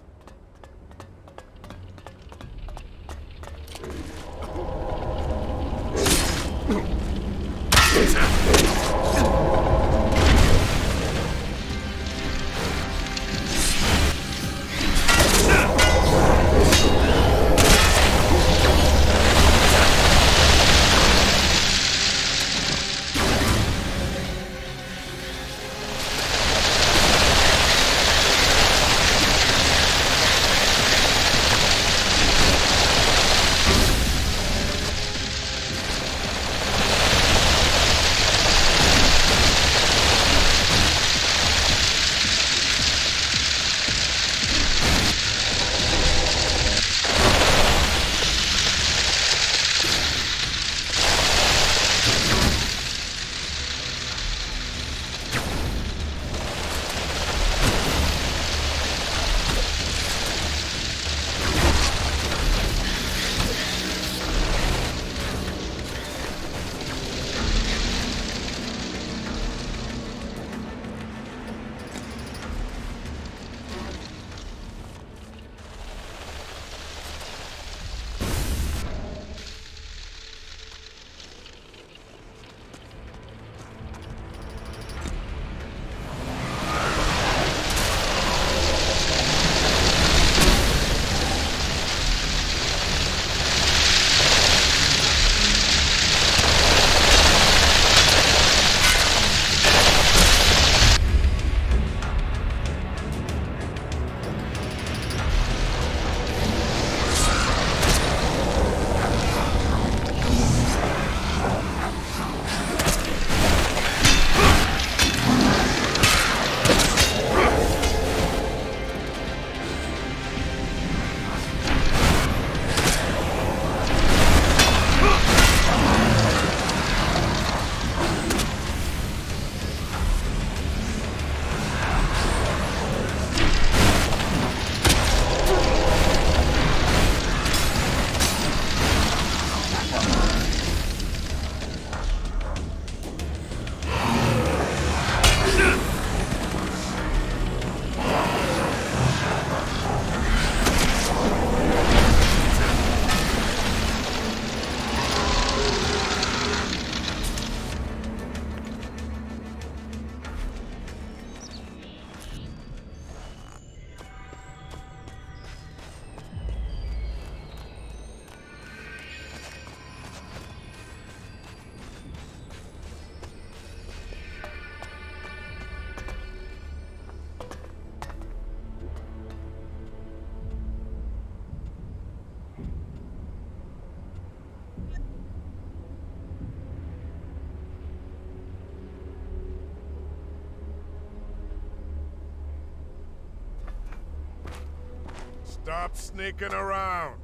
Stop sneaking around.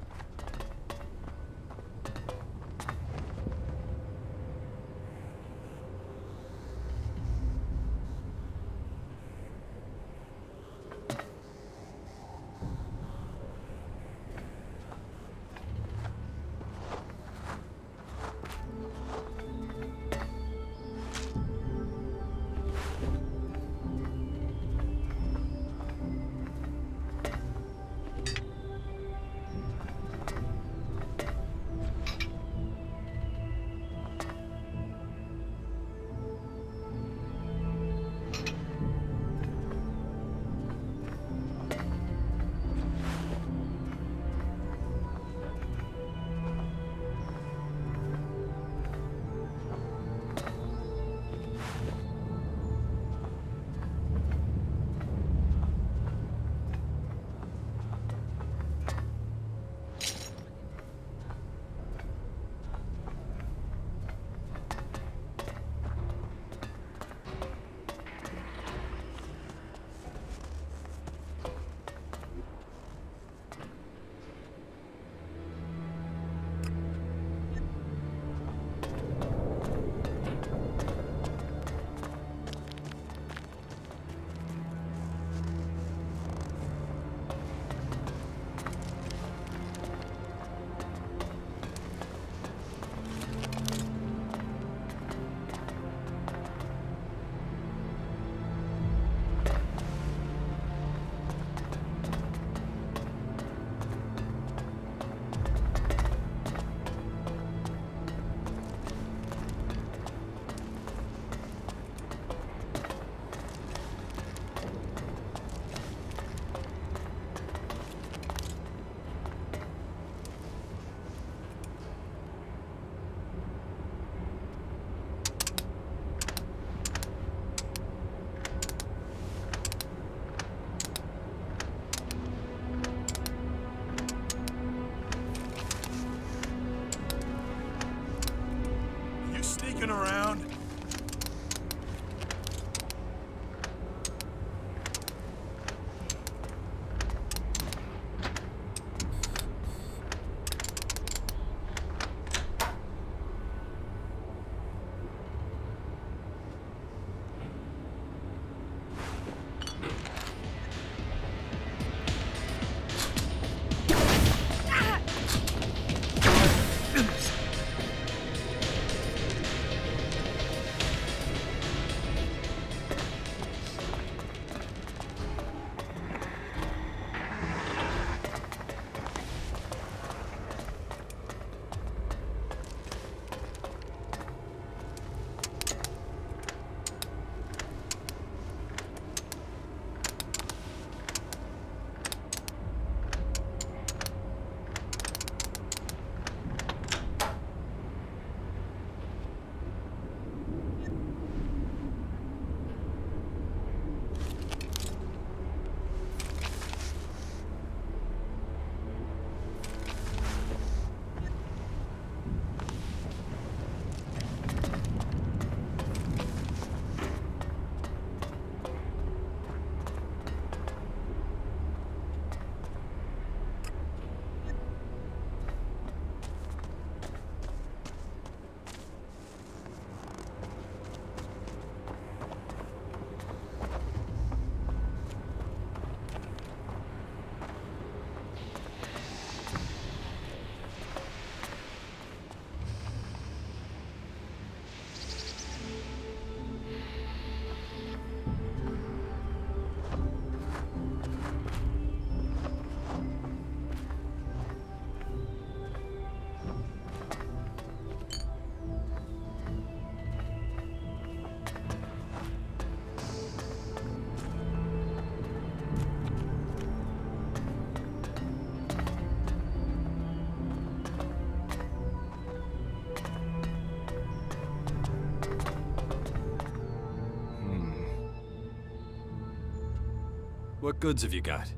What goods have you got?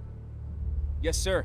Yes, sir.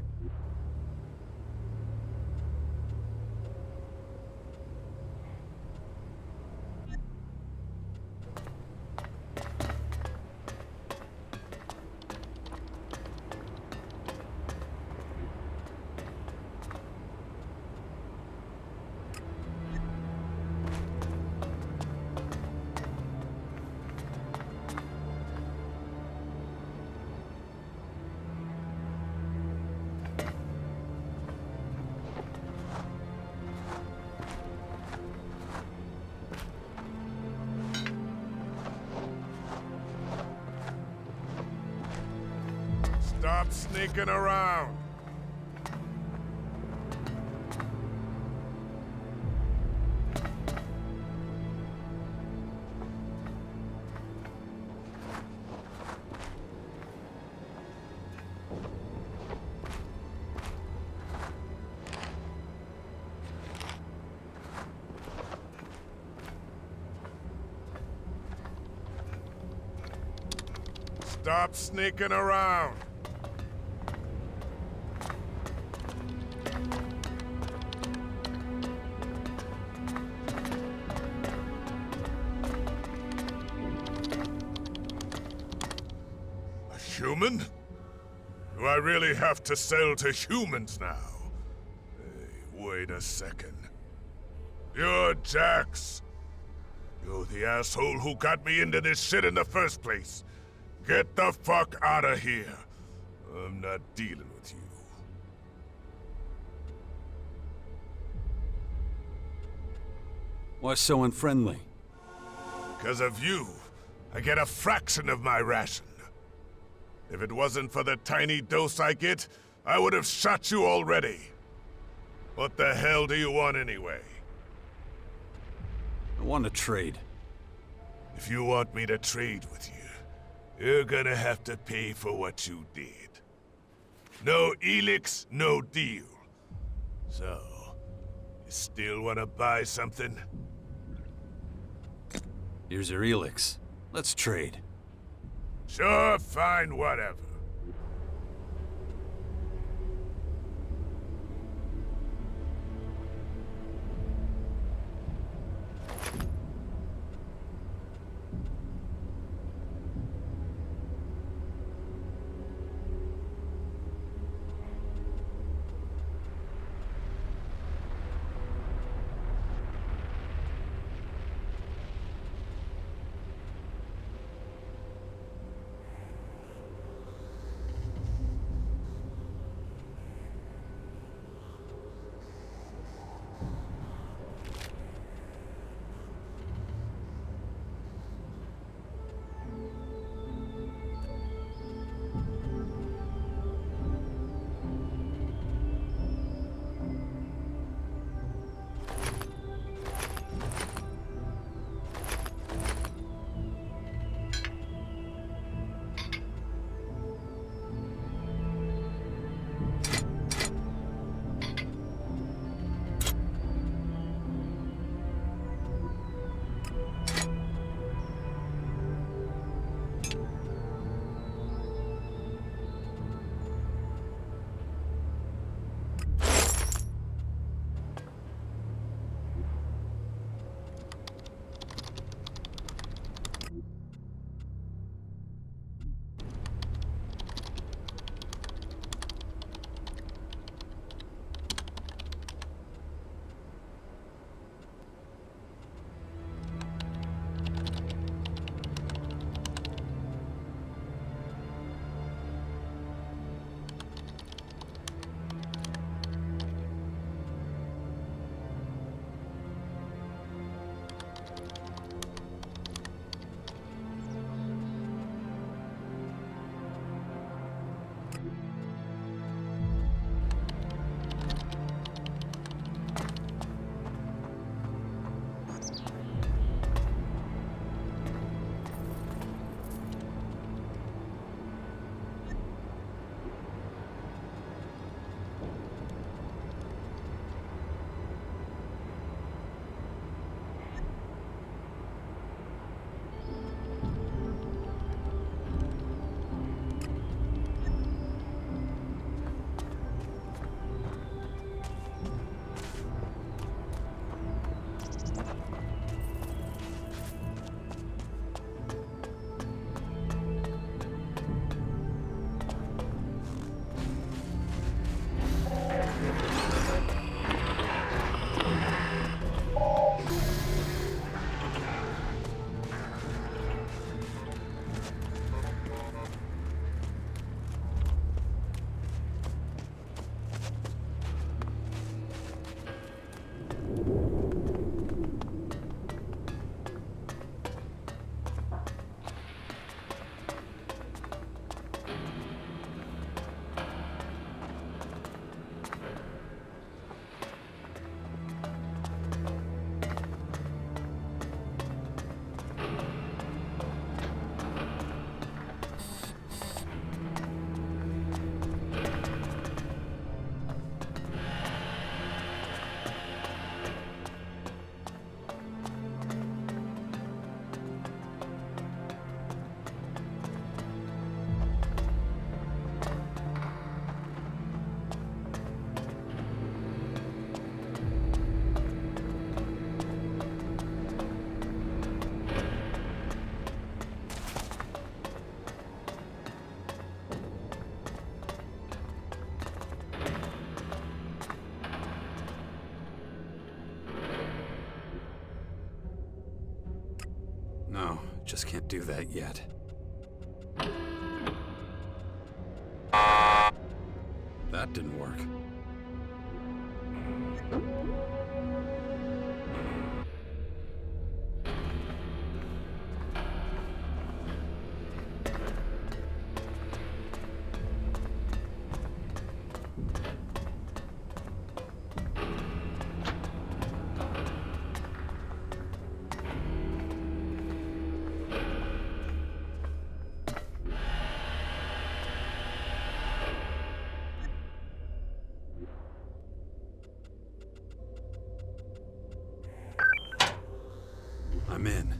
Stop sneaking around. Stop sneaking around. Human? Do I really have to sell to humans now? Hey, wait a second. You're Jax. You're the asshole who got me into this shit in the first place. Get the fuck out of here. I'm not dealing with you. Why so unfriendly? Because of you, I get a fraction of my ration. If it wasn't for the tiny dose I get, I would have shot you already. What the hell do you want anyway? I want to trade. If you want me to trade with you, you're gonna have to pay for what you did. No Elex, no deal. So, you still wanna buy something? Here's your Elex. Let's trade. Sure, fine, whatever. No, just can't do that yet. That didn't work. I'm in.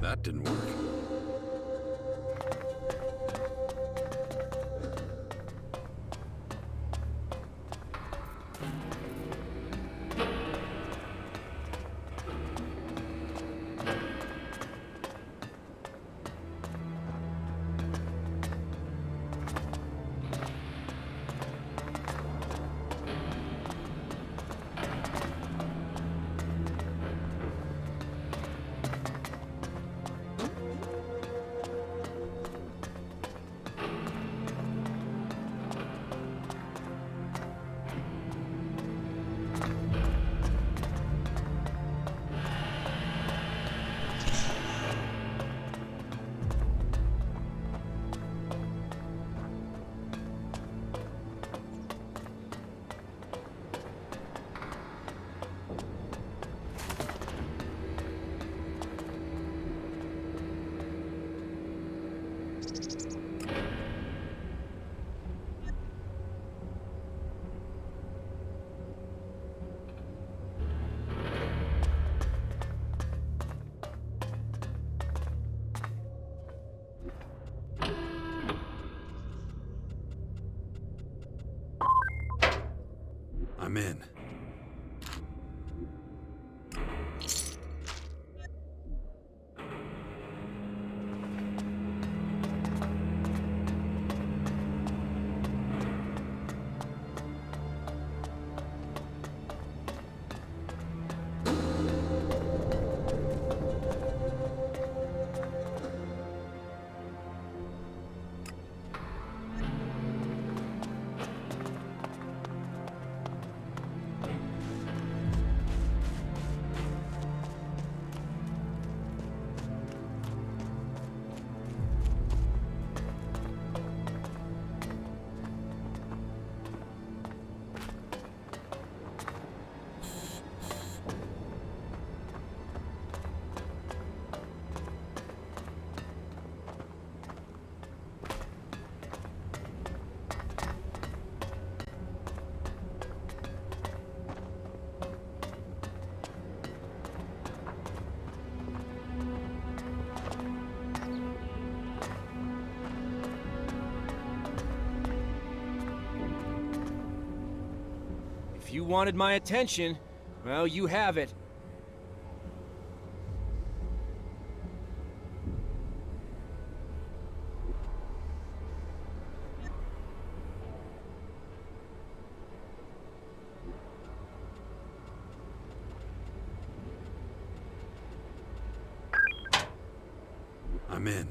That didn't work. I'm in. If you wanted my attention, well, you have it. I'm in.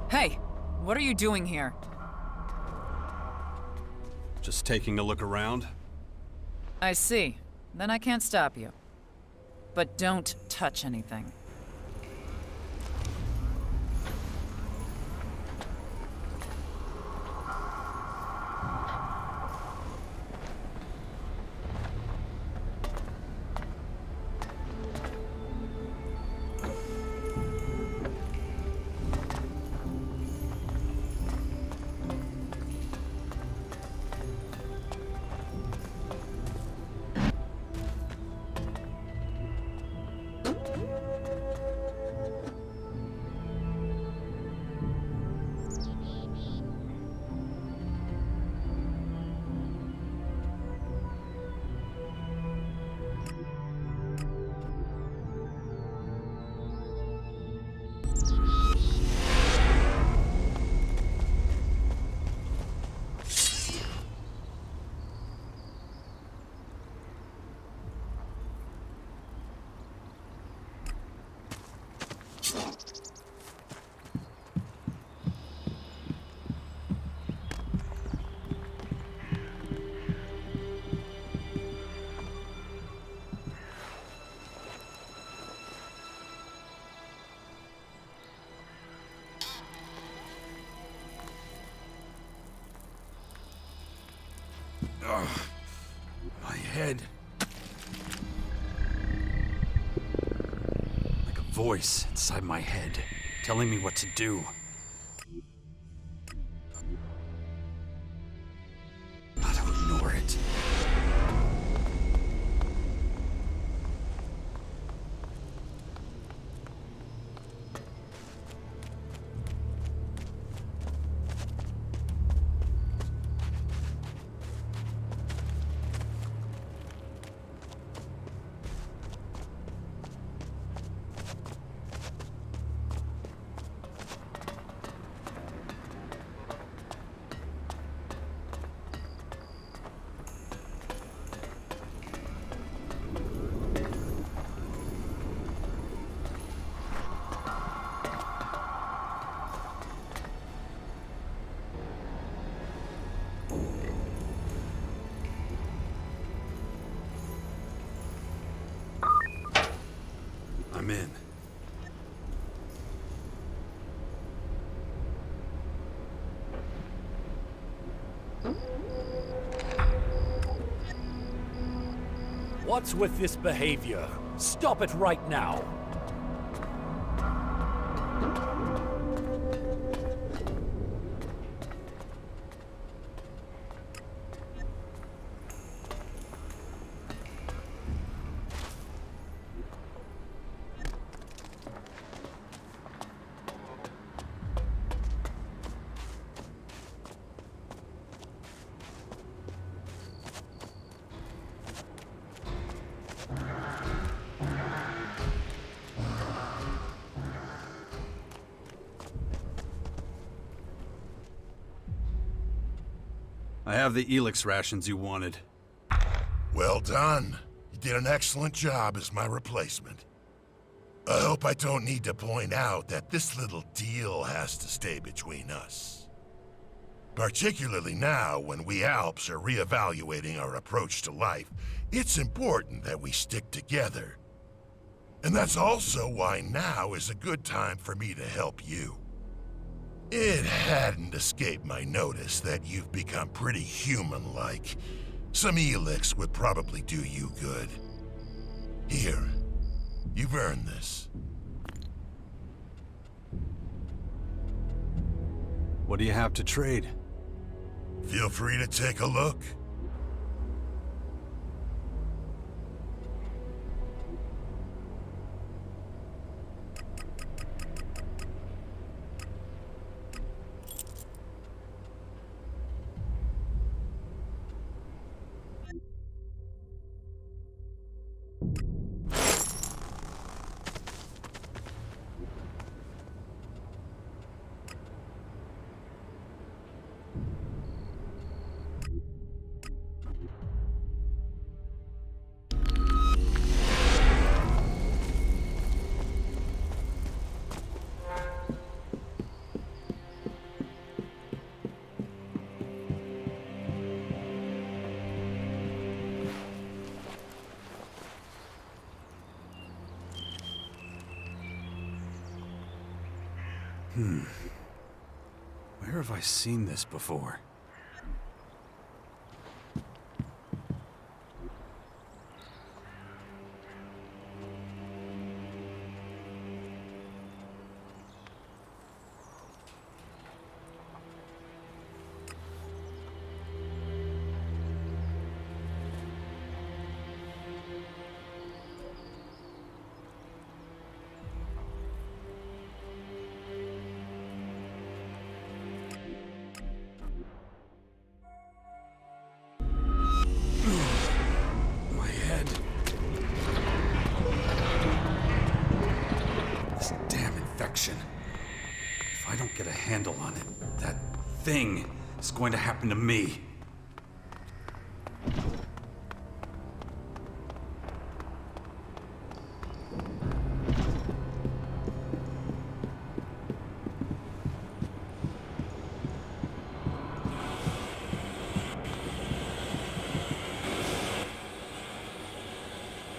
Hey, what are you doing here? Just taking a look around. I see. Then I can't stop you. But don't touch anything. Ugh. My head. Like a voice inside my head, telling me what to do. Gotta ignore it. I'm in. What's with this behavior? Stop it right now! I have the Elex rations you wanted. Well done. You did an excellent job as my replacement. I hope I don't need to point out that this little deal has to stay between us. Particularly now, when we Alps are reevaluating our approach to life, it's important that we stick together. And that's also why now is a good time for me to help you. It hadn't escaped my notice that you've become pretty human-like. Some Elex would probably do you good. Here, you've earned this. What do you have to trade? Feel free to take a look. Where have I seen this before? My head. This damn infection. If I don't get a handle on it, that thing is going to happen to me.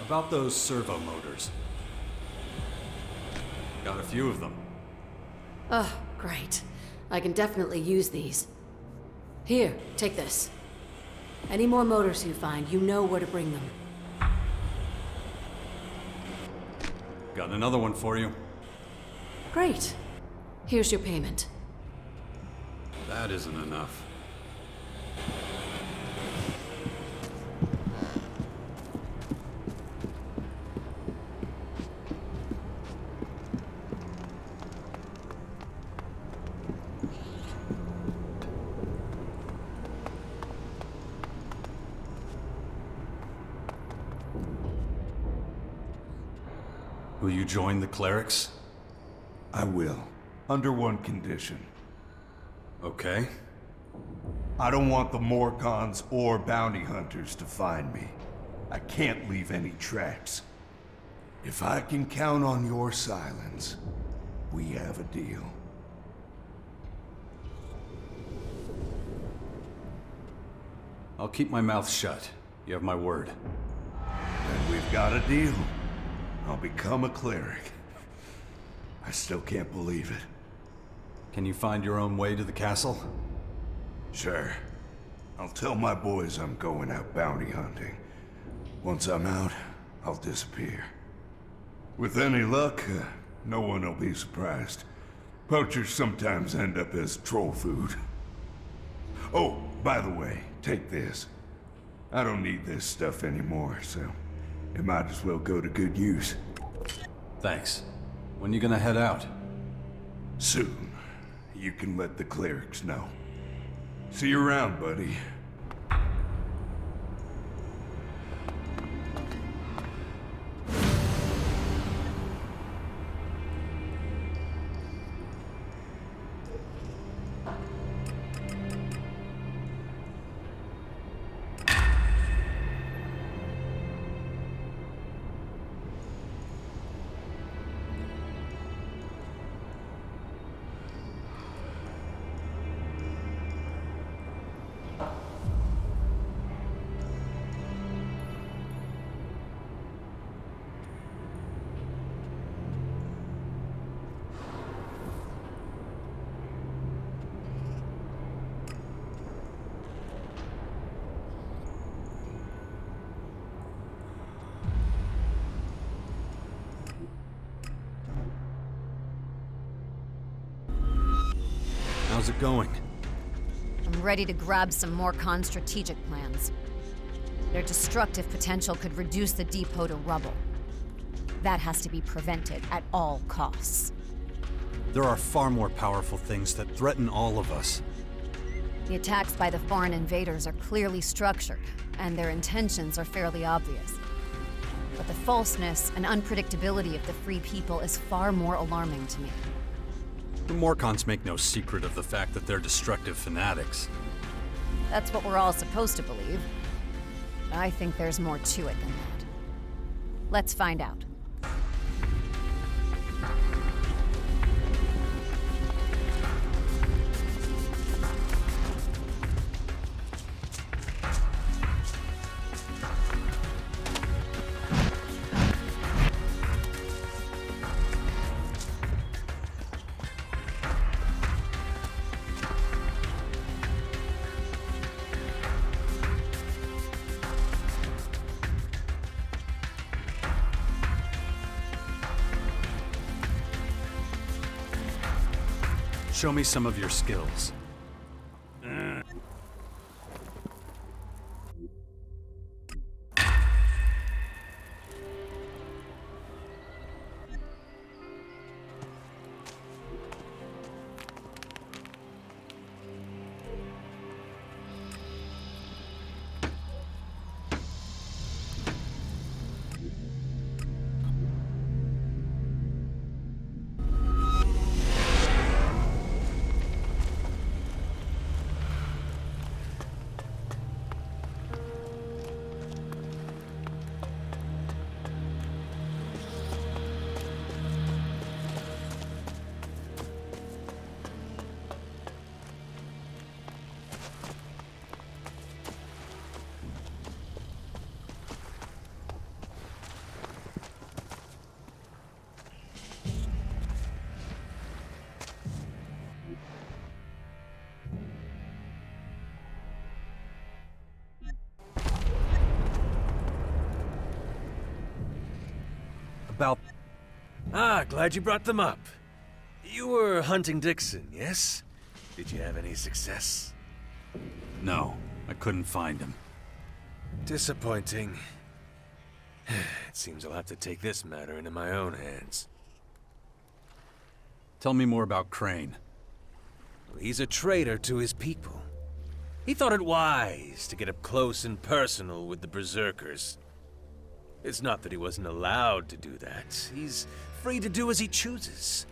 About those servo motors. Got a few of them. Oh, great. I can definitely use these. Here, take this. Any more motors you find, you know where to bring them. Got another one for you. Great. Here's your payment. That isn't enough. Will you join the clerics? I will. Under one condition. Okay. I don't want the Morgons or bounty hunters to find me. I can't leave any tracks. If I can count on your silence, we have a deal. I'll keep my mouth shut. You have my word. Then we've got a deal. I'll become a cleric. I still can't believe it. Can you find your own way to the castle? Sure. I'll tell my boys I'm going out bounty hunting. Once I'm out, I'll disappear. With any luck, no one will be surprised. Poachers sometimes end up as troll food. Oh, by the way, take this. I don't need this stuff anymore, so it might as well go to good use. Thanks. When you gonna head out? Soon. You can let the clerics know. See you around, buddy. How's it going? I'm ready to grab some more strategic plans. Their destructive potential could reduce the depot to rubble. That has to be prevented at all costs. There are far more powerful things that threaten all of us. The attacks by the foreign invaders are clearly structured, and their intentions are fairly obvious. But the falseness and unpredictability of the Free People is far more alarming to me. The Morcons make no secret of the fact that they're destructive fanatics. That's what we're all supposed to believe. But I think there's more to it than that. Let's find out. Show me some of your skills. About... Ah, glad you brought them up. You were hunting Dixon, yes? Did you have any success? No, I couldn't find him. Disappointing. It seems I'll have to take this matter into my own hands. Tell me more about Crane. He's a traitor to his people. He thought it wise to get up close and personal with the Berserkers. It's not that he wasn't allowed to do that. He's free to do as he chooses.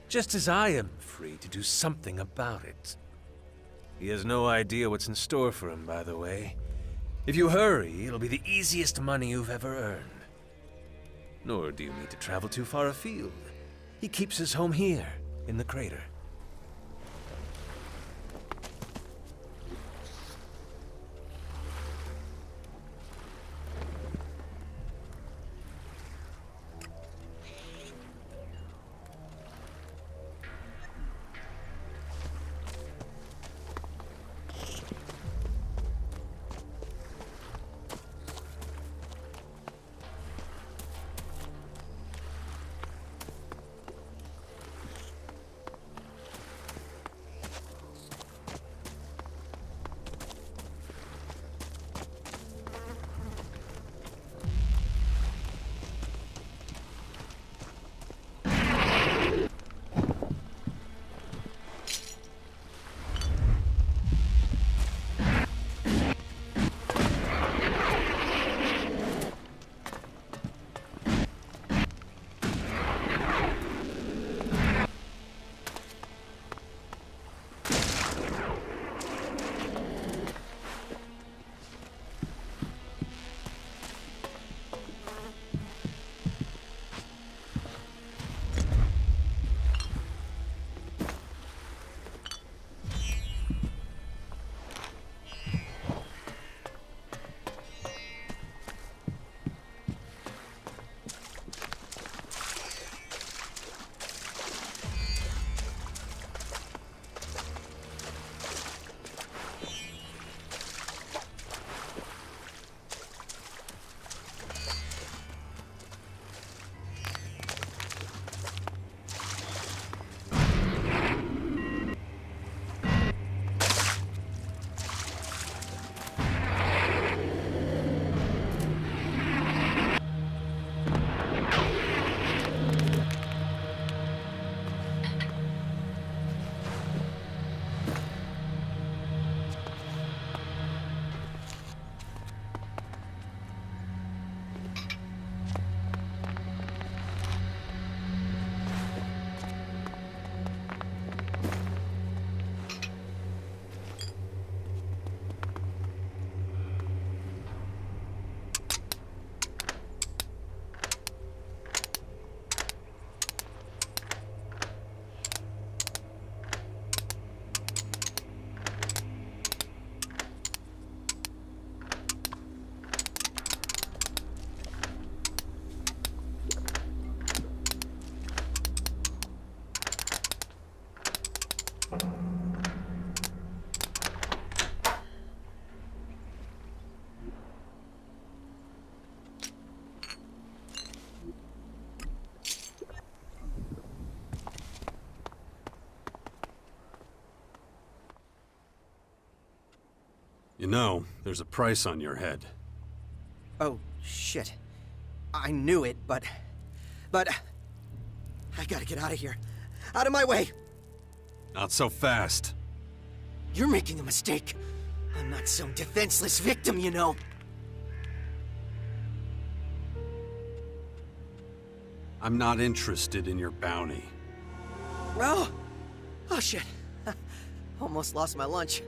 Just as I am free to do something about it. He has no idea what's in store for him, by the way. If you hurry, it'll be the easiest money you've ever earned. Nor do you need to travel too far afield. He keeps his home here, in the crater. You know, there's a price on your head. Oh, shit. I knew it, but... I gotta get out of here. Out of my way! Not so fast. You're making a mistake. I'm not some defenseless victim, you know. I'm not interested in your bounty. Well... Oh, shit. Almost lost my lunch.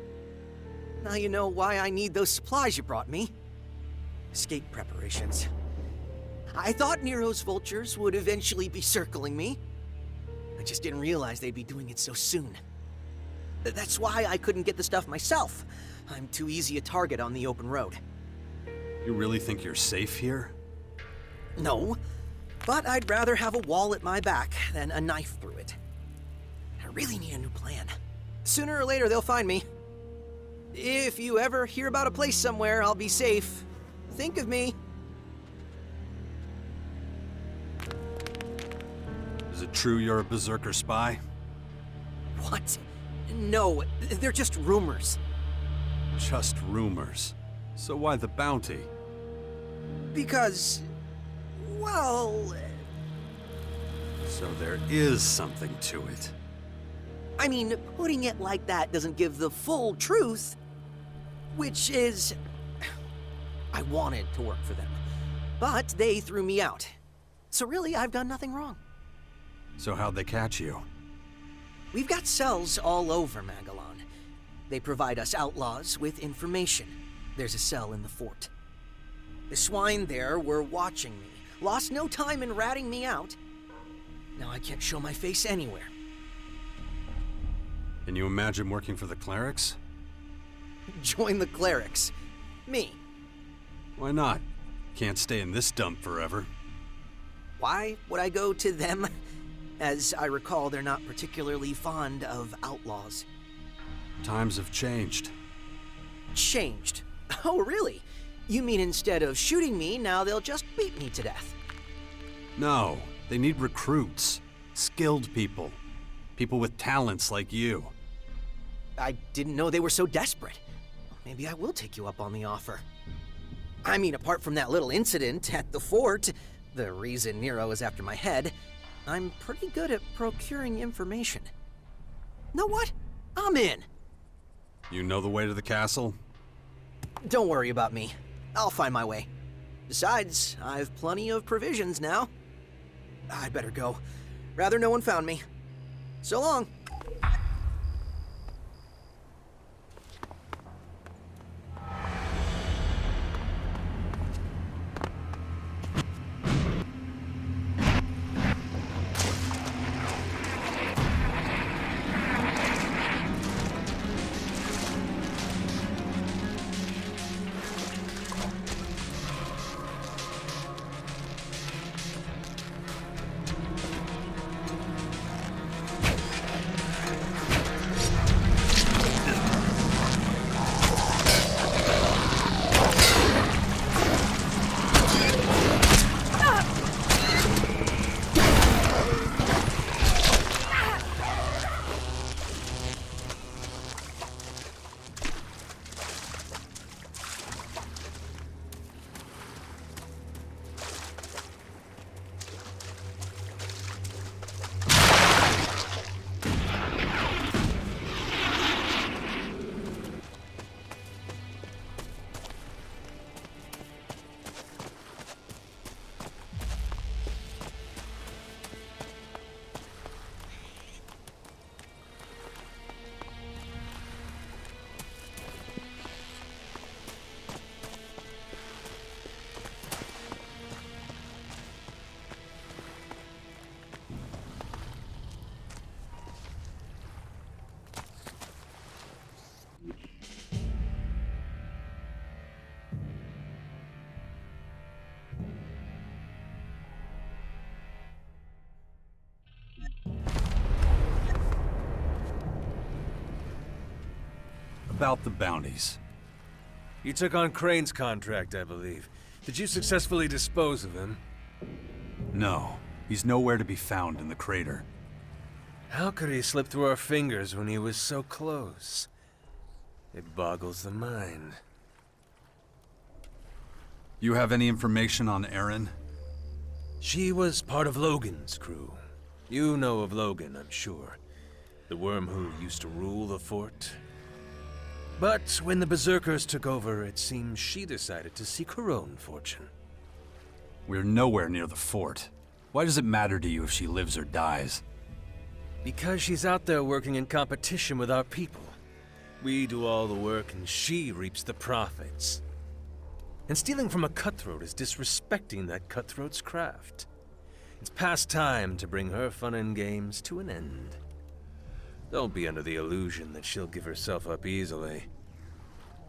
Now you know why I need those supplies you brought me. Escape preparations. I thought Nero's vultures would eventually be circling me. I just didn't realize they'd be doing it so soon. That's why I couldn't get the stuff myself. I'm too easy a target on the open road. You really think you're safe here? No, but I'd rather have a wall at my back than a knife through it. I really need a new plan. Sooner or later, they'll find me. If you ever hear about a place somewhere I'll be safe, think of me. Is it true you're a Berserker spy? What? No, they're just rumors. Just rumors. So why the bounty? Because... well... So there is something to it. I mean, putting it like that doesn't give the full truth. Which is... I wanted to work for them. But they threw me out. So really, I've done nothing wrong. So how'd they catch you? We've got cells all over Magellan. They provide us outlaws with information. There's a cell in the fort. The swine there were watching me. Lost no time in ratting me out. Now I can't show my face anywhere. Can you imagine working for the clerics? Join the clerics. Me. Why not? Can't stay in this dump forever. Why would I go to them? As I recall, they're not particularly fond of outlaws. Times have changed. Changed? Oh, really? You mean instead of shooting me, now they'll just beat me to death? No, they need recruits. Skilled people. People with talents like you. I didn't know they were so desperate. Maybe I will take you up on the offer. I mean, apart from that little incident at the fort, the reason Nero is after my head, I'm pretty good at procuring information. Know what? I'm in. You know the way to the castle? Don't worry about me. I'll find my way. Besides, I've plenty of provisions now. I'd better go. Rather no one found me. So long. About the bounties. You took on Crane's contract, I believe. Did you successfully dispose of him? No. He's nowhere to be found in the crater. How could he slip through our fingers when he was so close? It boggles the mind. You have any information on Erin? She was part of Logan's crew. You know of Logan, I'm sure. The worm who used to rule the fort. But when the Berserkers took over, it seems she decided to seek her own fortune. We're nowhere near the fort. Why does it matter to you if she lives or dies? Because she's out there working in competition with our people. We do all the work and she reaps the profits. And stealing from a cutthroat is disrespecting that cutthroat's craft. It's past time to bring her fun and games to an end. Don't be under the illusion that she'll give herself up easily.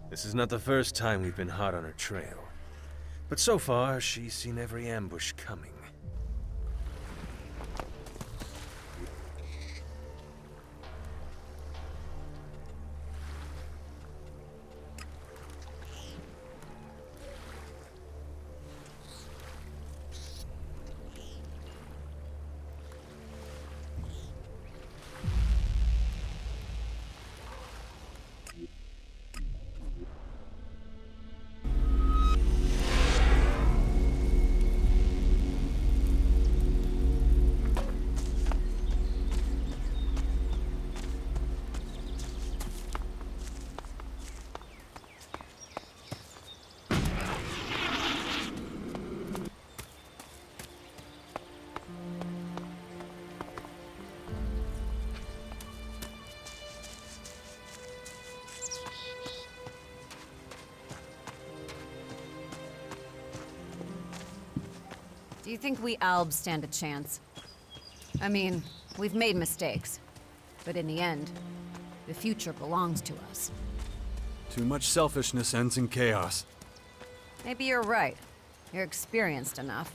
This is not the first time we've been hot on her trail. But so far, she's seen every ambush coming. Do you think we Albs stand a chance? I mean, we've made mistakes. But in the end, the future belongs to us. Too much selfishness ends in chaos. Maybe you're right. You're experienced enough.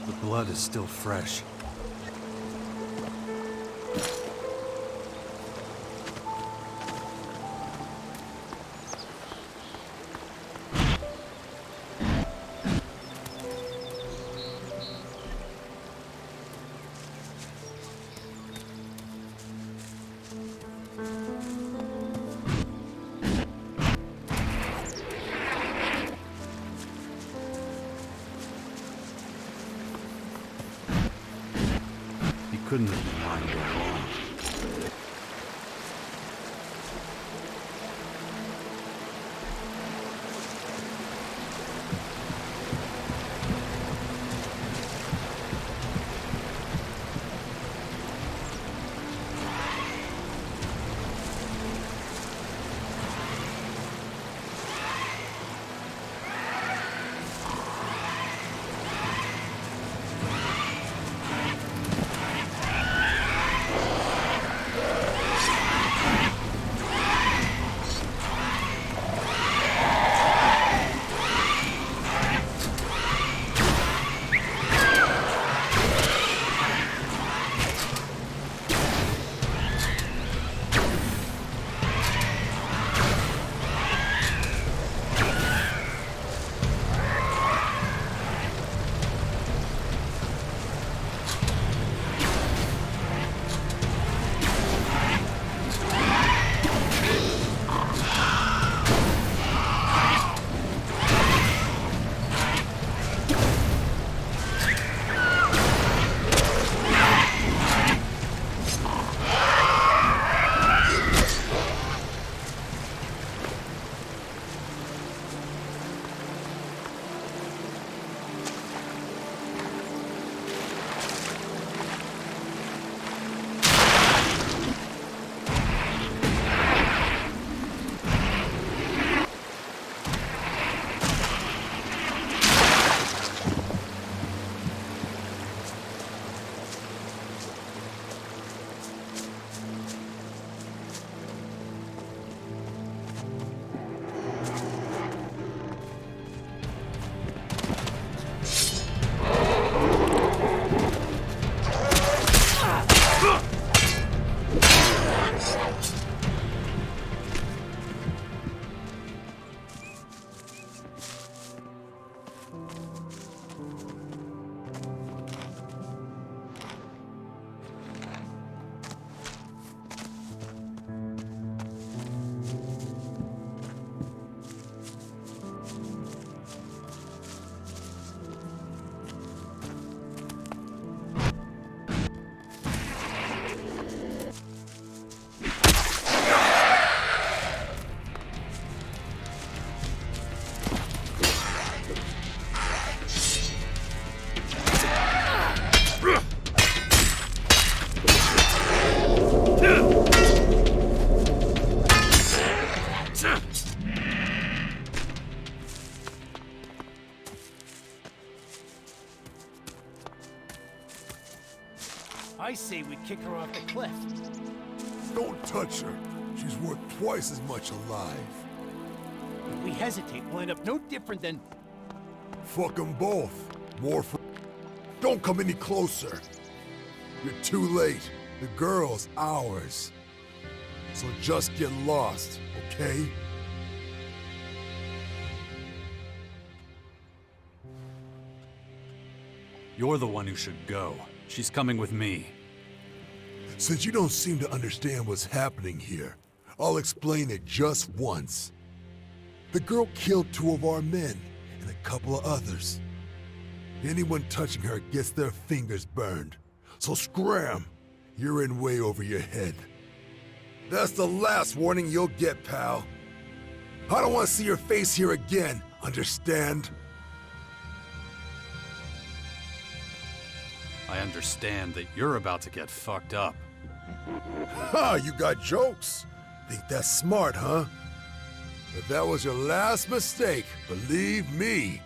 The blood is still fresh. Couldn't have been lying very long. I say we kick her off the cliff. Don't touch her. She's worth twice as much alive. If we hesitate, we'll end up no different than... Fuck them both. More for... Don't come any closer. You're too late. The girl's ours. So just get lost, okay? You're the one who should go. She's coming with me. Since you don't seem to understand what's happening here, I'll explain it just once. The girl killed 2 of our men and a couple of others. Anyone touching her gets their fingers burned. So scram! You're in way over your head. That's the last warning you'll get, pal. I don't want to see your face here again, understand? I understand that you're about to get fucked up. Ha! You got jokes. Think that's smart, huh? If that was your last mistake, believe me.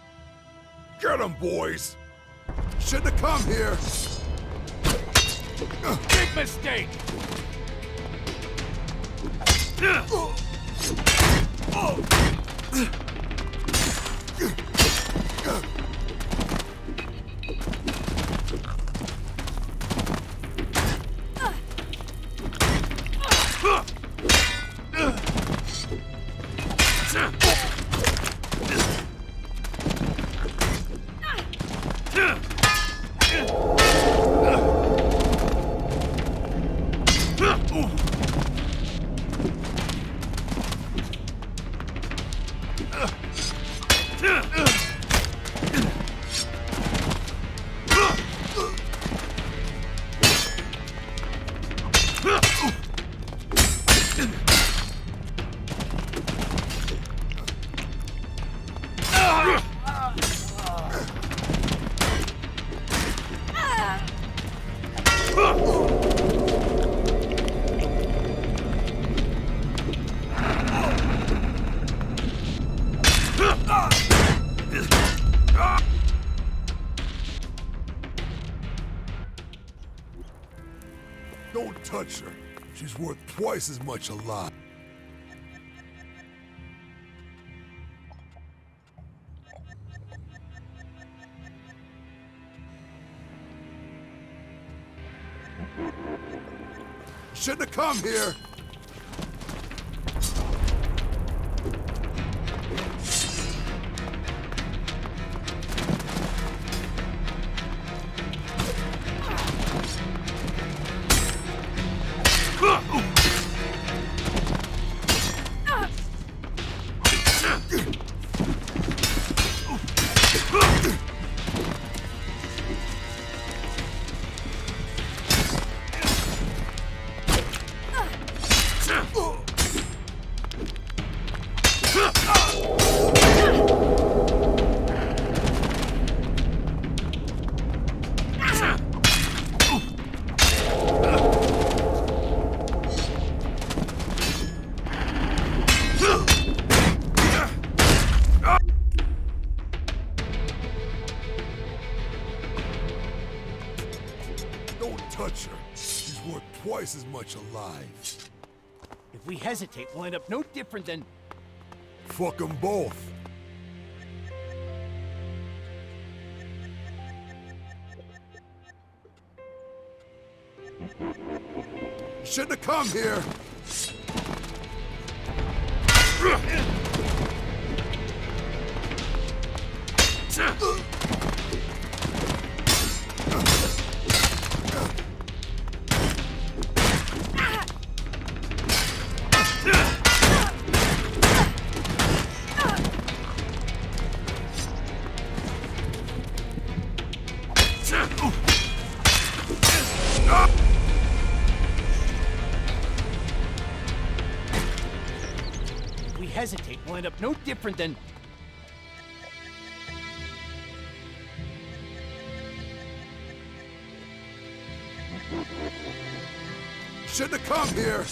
Get 'em, boys! Shouldn't have come here! Big mistake! Don't touch her. She's worth twice as much alive. Shouldn't have come here! Don't touch her. She's worth twice as much alive. If we hesitate, we'll end up no different than... Fuck them both. Shouldn't have come here. If we hesitate, we'll end up no different than... Shouldn't have come here.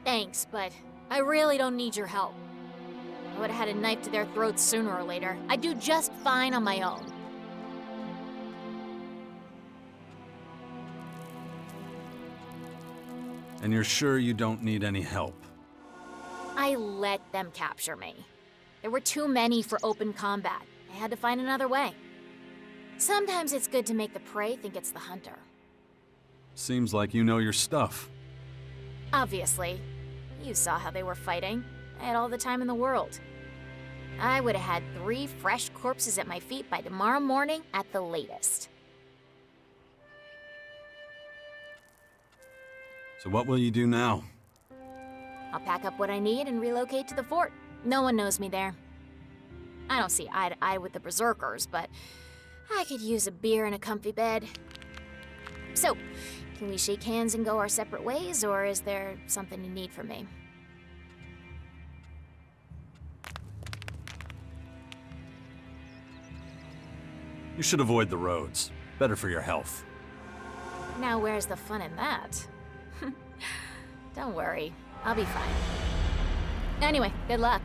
Thanks, but I really don't need your help. I would have had a knife to their throats sooner or later. I'd do just fine on my own. And you're sure you don't need any help? I let them capture me. There were too many for open combat. I had to find another way. Sometimes it's good to make the prey think it's the hunter. Seems like you know your stuff. Obviously. You saw how they were fighting. I had all the time in the world. I would have had 3 fresh corpses at my feet by tomorrow morning at the latest. So what will you do now? I'll pack up what I need and relocate to the fort. No one knows me there. I don't see eye to eye with the berserkers, but I could use a beer and a comfy bed. So, can we shake hands and go our separate ways, or is there something you need from me? You should avoid the roads. Better for your health. Now where's the fun in that? Don't worry, I'll be fine. Anyway, good luck.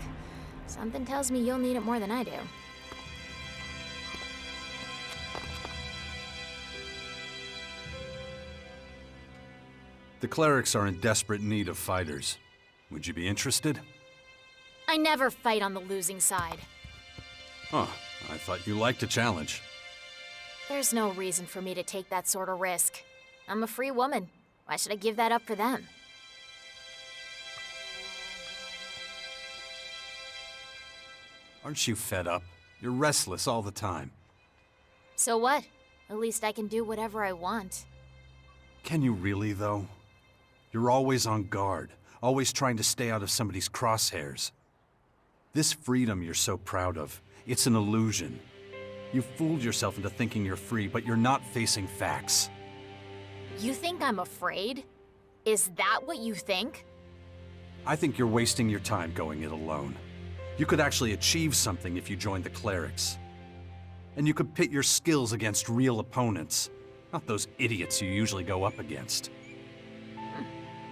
Something tells me you'll need it more than I do. The clerics are in desperate need of fighters. Would you be interested? I never fight on the losing side. Huh, I thought you liked a challenge. There's no reason for me to take that sort of risk. I'm a free woman. Why should I give that up for them? Aren't you fed up? You're restless all the time. So what? At least I can do whatever I want. Can you really, though? You're always on guard, always trying to stay out of somebody's crosshairs. This freedom you're so proud of, it's an illusion. You fooled yourself into thinking you're free, but you're not facing facts. You think I'm afraid? Is that what you think? I think you're wasting your time going it alone. You could actually achieve something if you joined the clerics. And you could pit your skills against real opponents, not those idiots you usually go up against.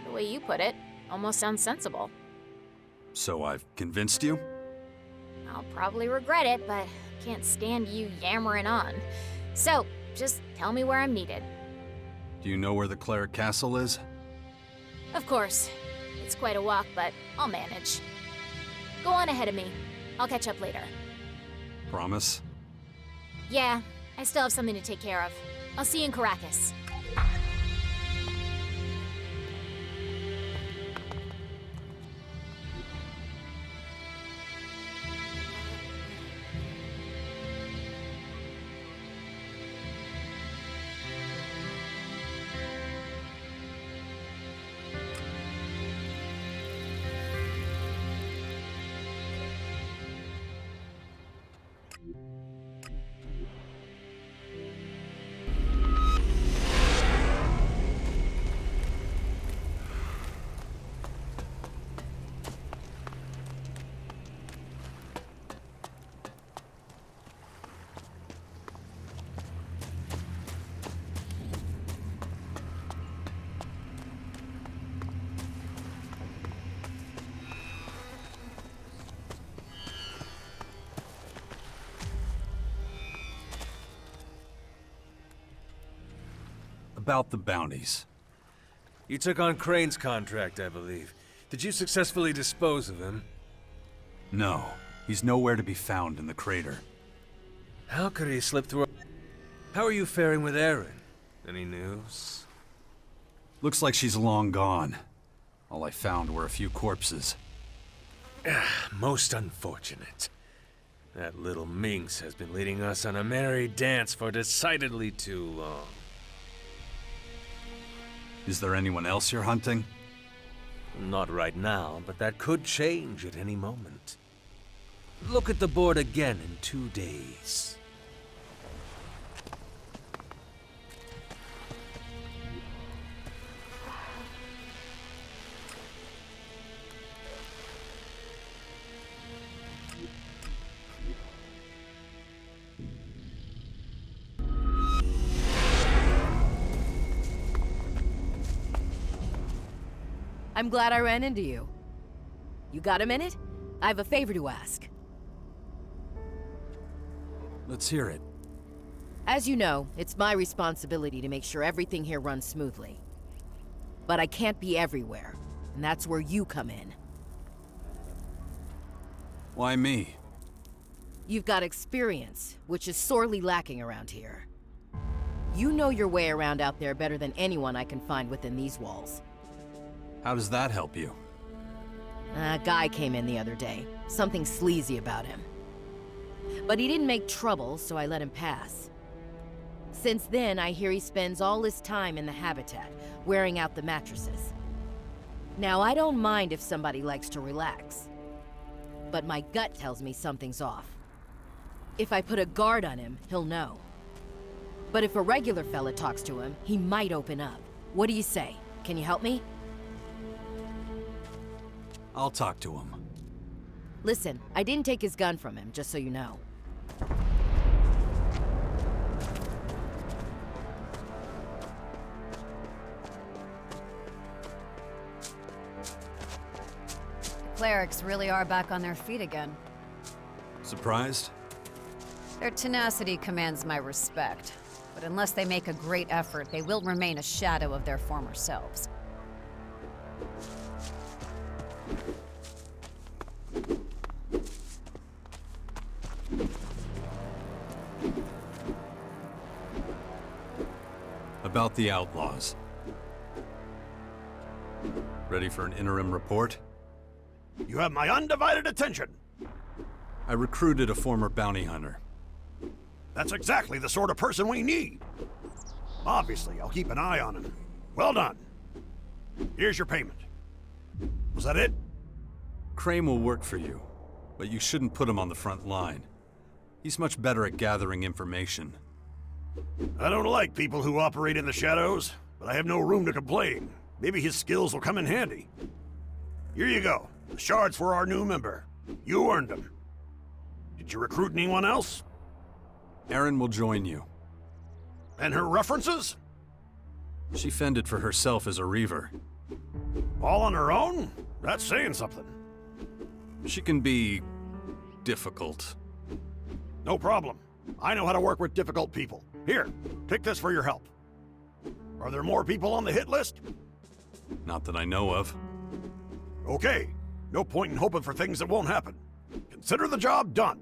The way you put it, almost sounds sensible. So I've convinced you? I'll probably regret it, but I can't stand you yammering on. So, just tell me where I'm needed. Do you know where the cleric castle is? Of course. It's quite a walk, but I'll manage. Go on ahead of me. I'll catch up later. Promise? Yeah, I still have something to take care of. I'll see you in Caracas. About the bounties. You took on Crane's contract, I believe. Did you successfully dispose of him? No, he's nowhere to be found in the crater. How could he slip through? How are you faring with Erin? Any news? Looks like she's long gone. All I found were a few corpses. Most unfortunate. That little minx has been leading us on a merry dance for decidedly too long. Is there anyone else you're hunting? Not right now, but that could change at any moment. Look at the board again in 2 days. I'm glad I ran into you. You got a minute? I have a favor to ask. Let's hear it. As you know, it's my responsibility to make sure everything here runs smoothly. But I can't be everywhere, and that's where you come in. Why me? You've got experience, which is sorely lacking around here. You know your way around out there better than anyone I can find within these walls. How does that help you? A guy came in the other day. Something sleazy about him. But he didn't make trouble, so I let him pass. Since then, I hear he spends all his time in the habitat, wearing out the mattresses. Now, I don't mind if somebody likes to relax. But my gut tells me something's off. If I put a guard on him, he'll know. But if a regular fella talks to him, he might open up. What do you say? Can you help me? I'll talk to him. Listen, I didn't take his gun from him, just so you know. clerics really are back on their feet again. Surprised? Their tenacity commands my respect, but unless they make a great effort, they will remain a shadow of their former selves. About the outlaws. Ready for an interim report? You have my undivided attention. I recruited a former bounty hunter. That's exactly the sort of person we need. Obviously, I'll keep an eye on him. Well done. Here's your payment. Was that it? Crane will work for you, but you shouldn't put him on the front line. He's much better at gathering information. I don't like people who operate in the shadows, but I have no room to complain. Maybe his skills will come in handy. Here you go. The shards for our new member. You earned them. Did you recruit anyone else? Erin will join you. And her references? She fended for herself as a Reaver. All on her own? That's saying something. She can be difficult. No problem. I know how to work with difficult people. Here, take this for your help. Are there more people on the hit list? Not that I know of. Okay. No point in hoping for things that won't happen. Consider the job done.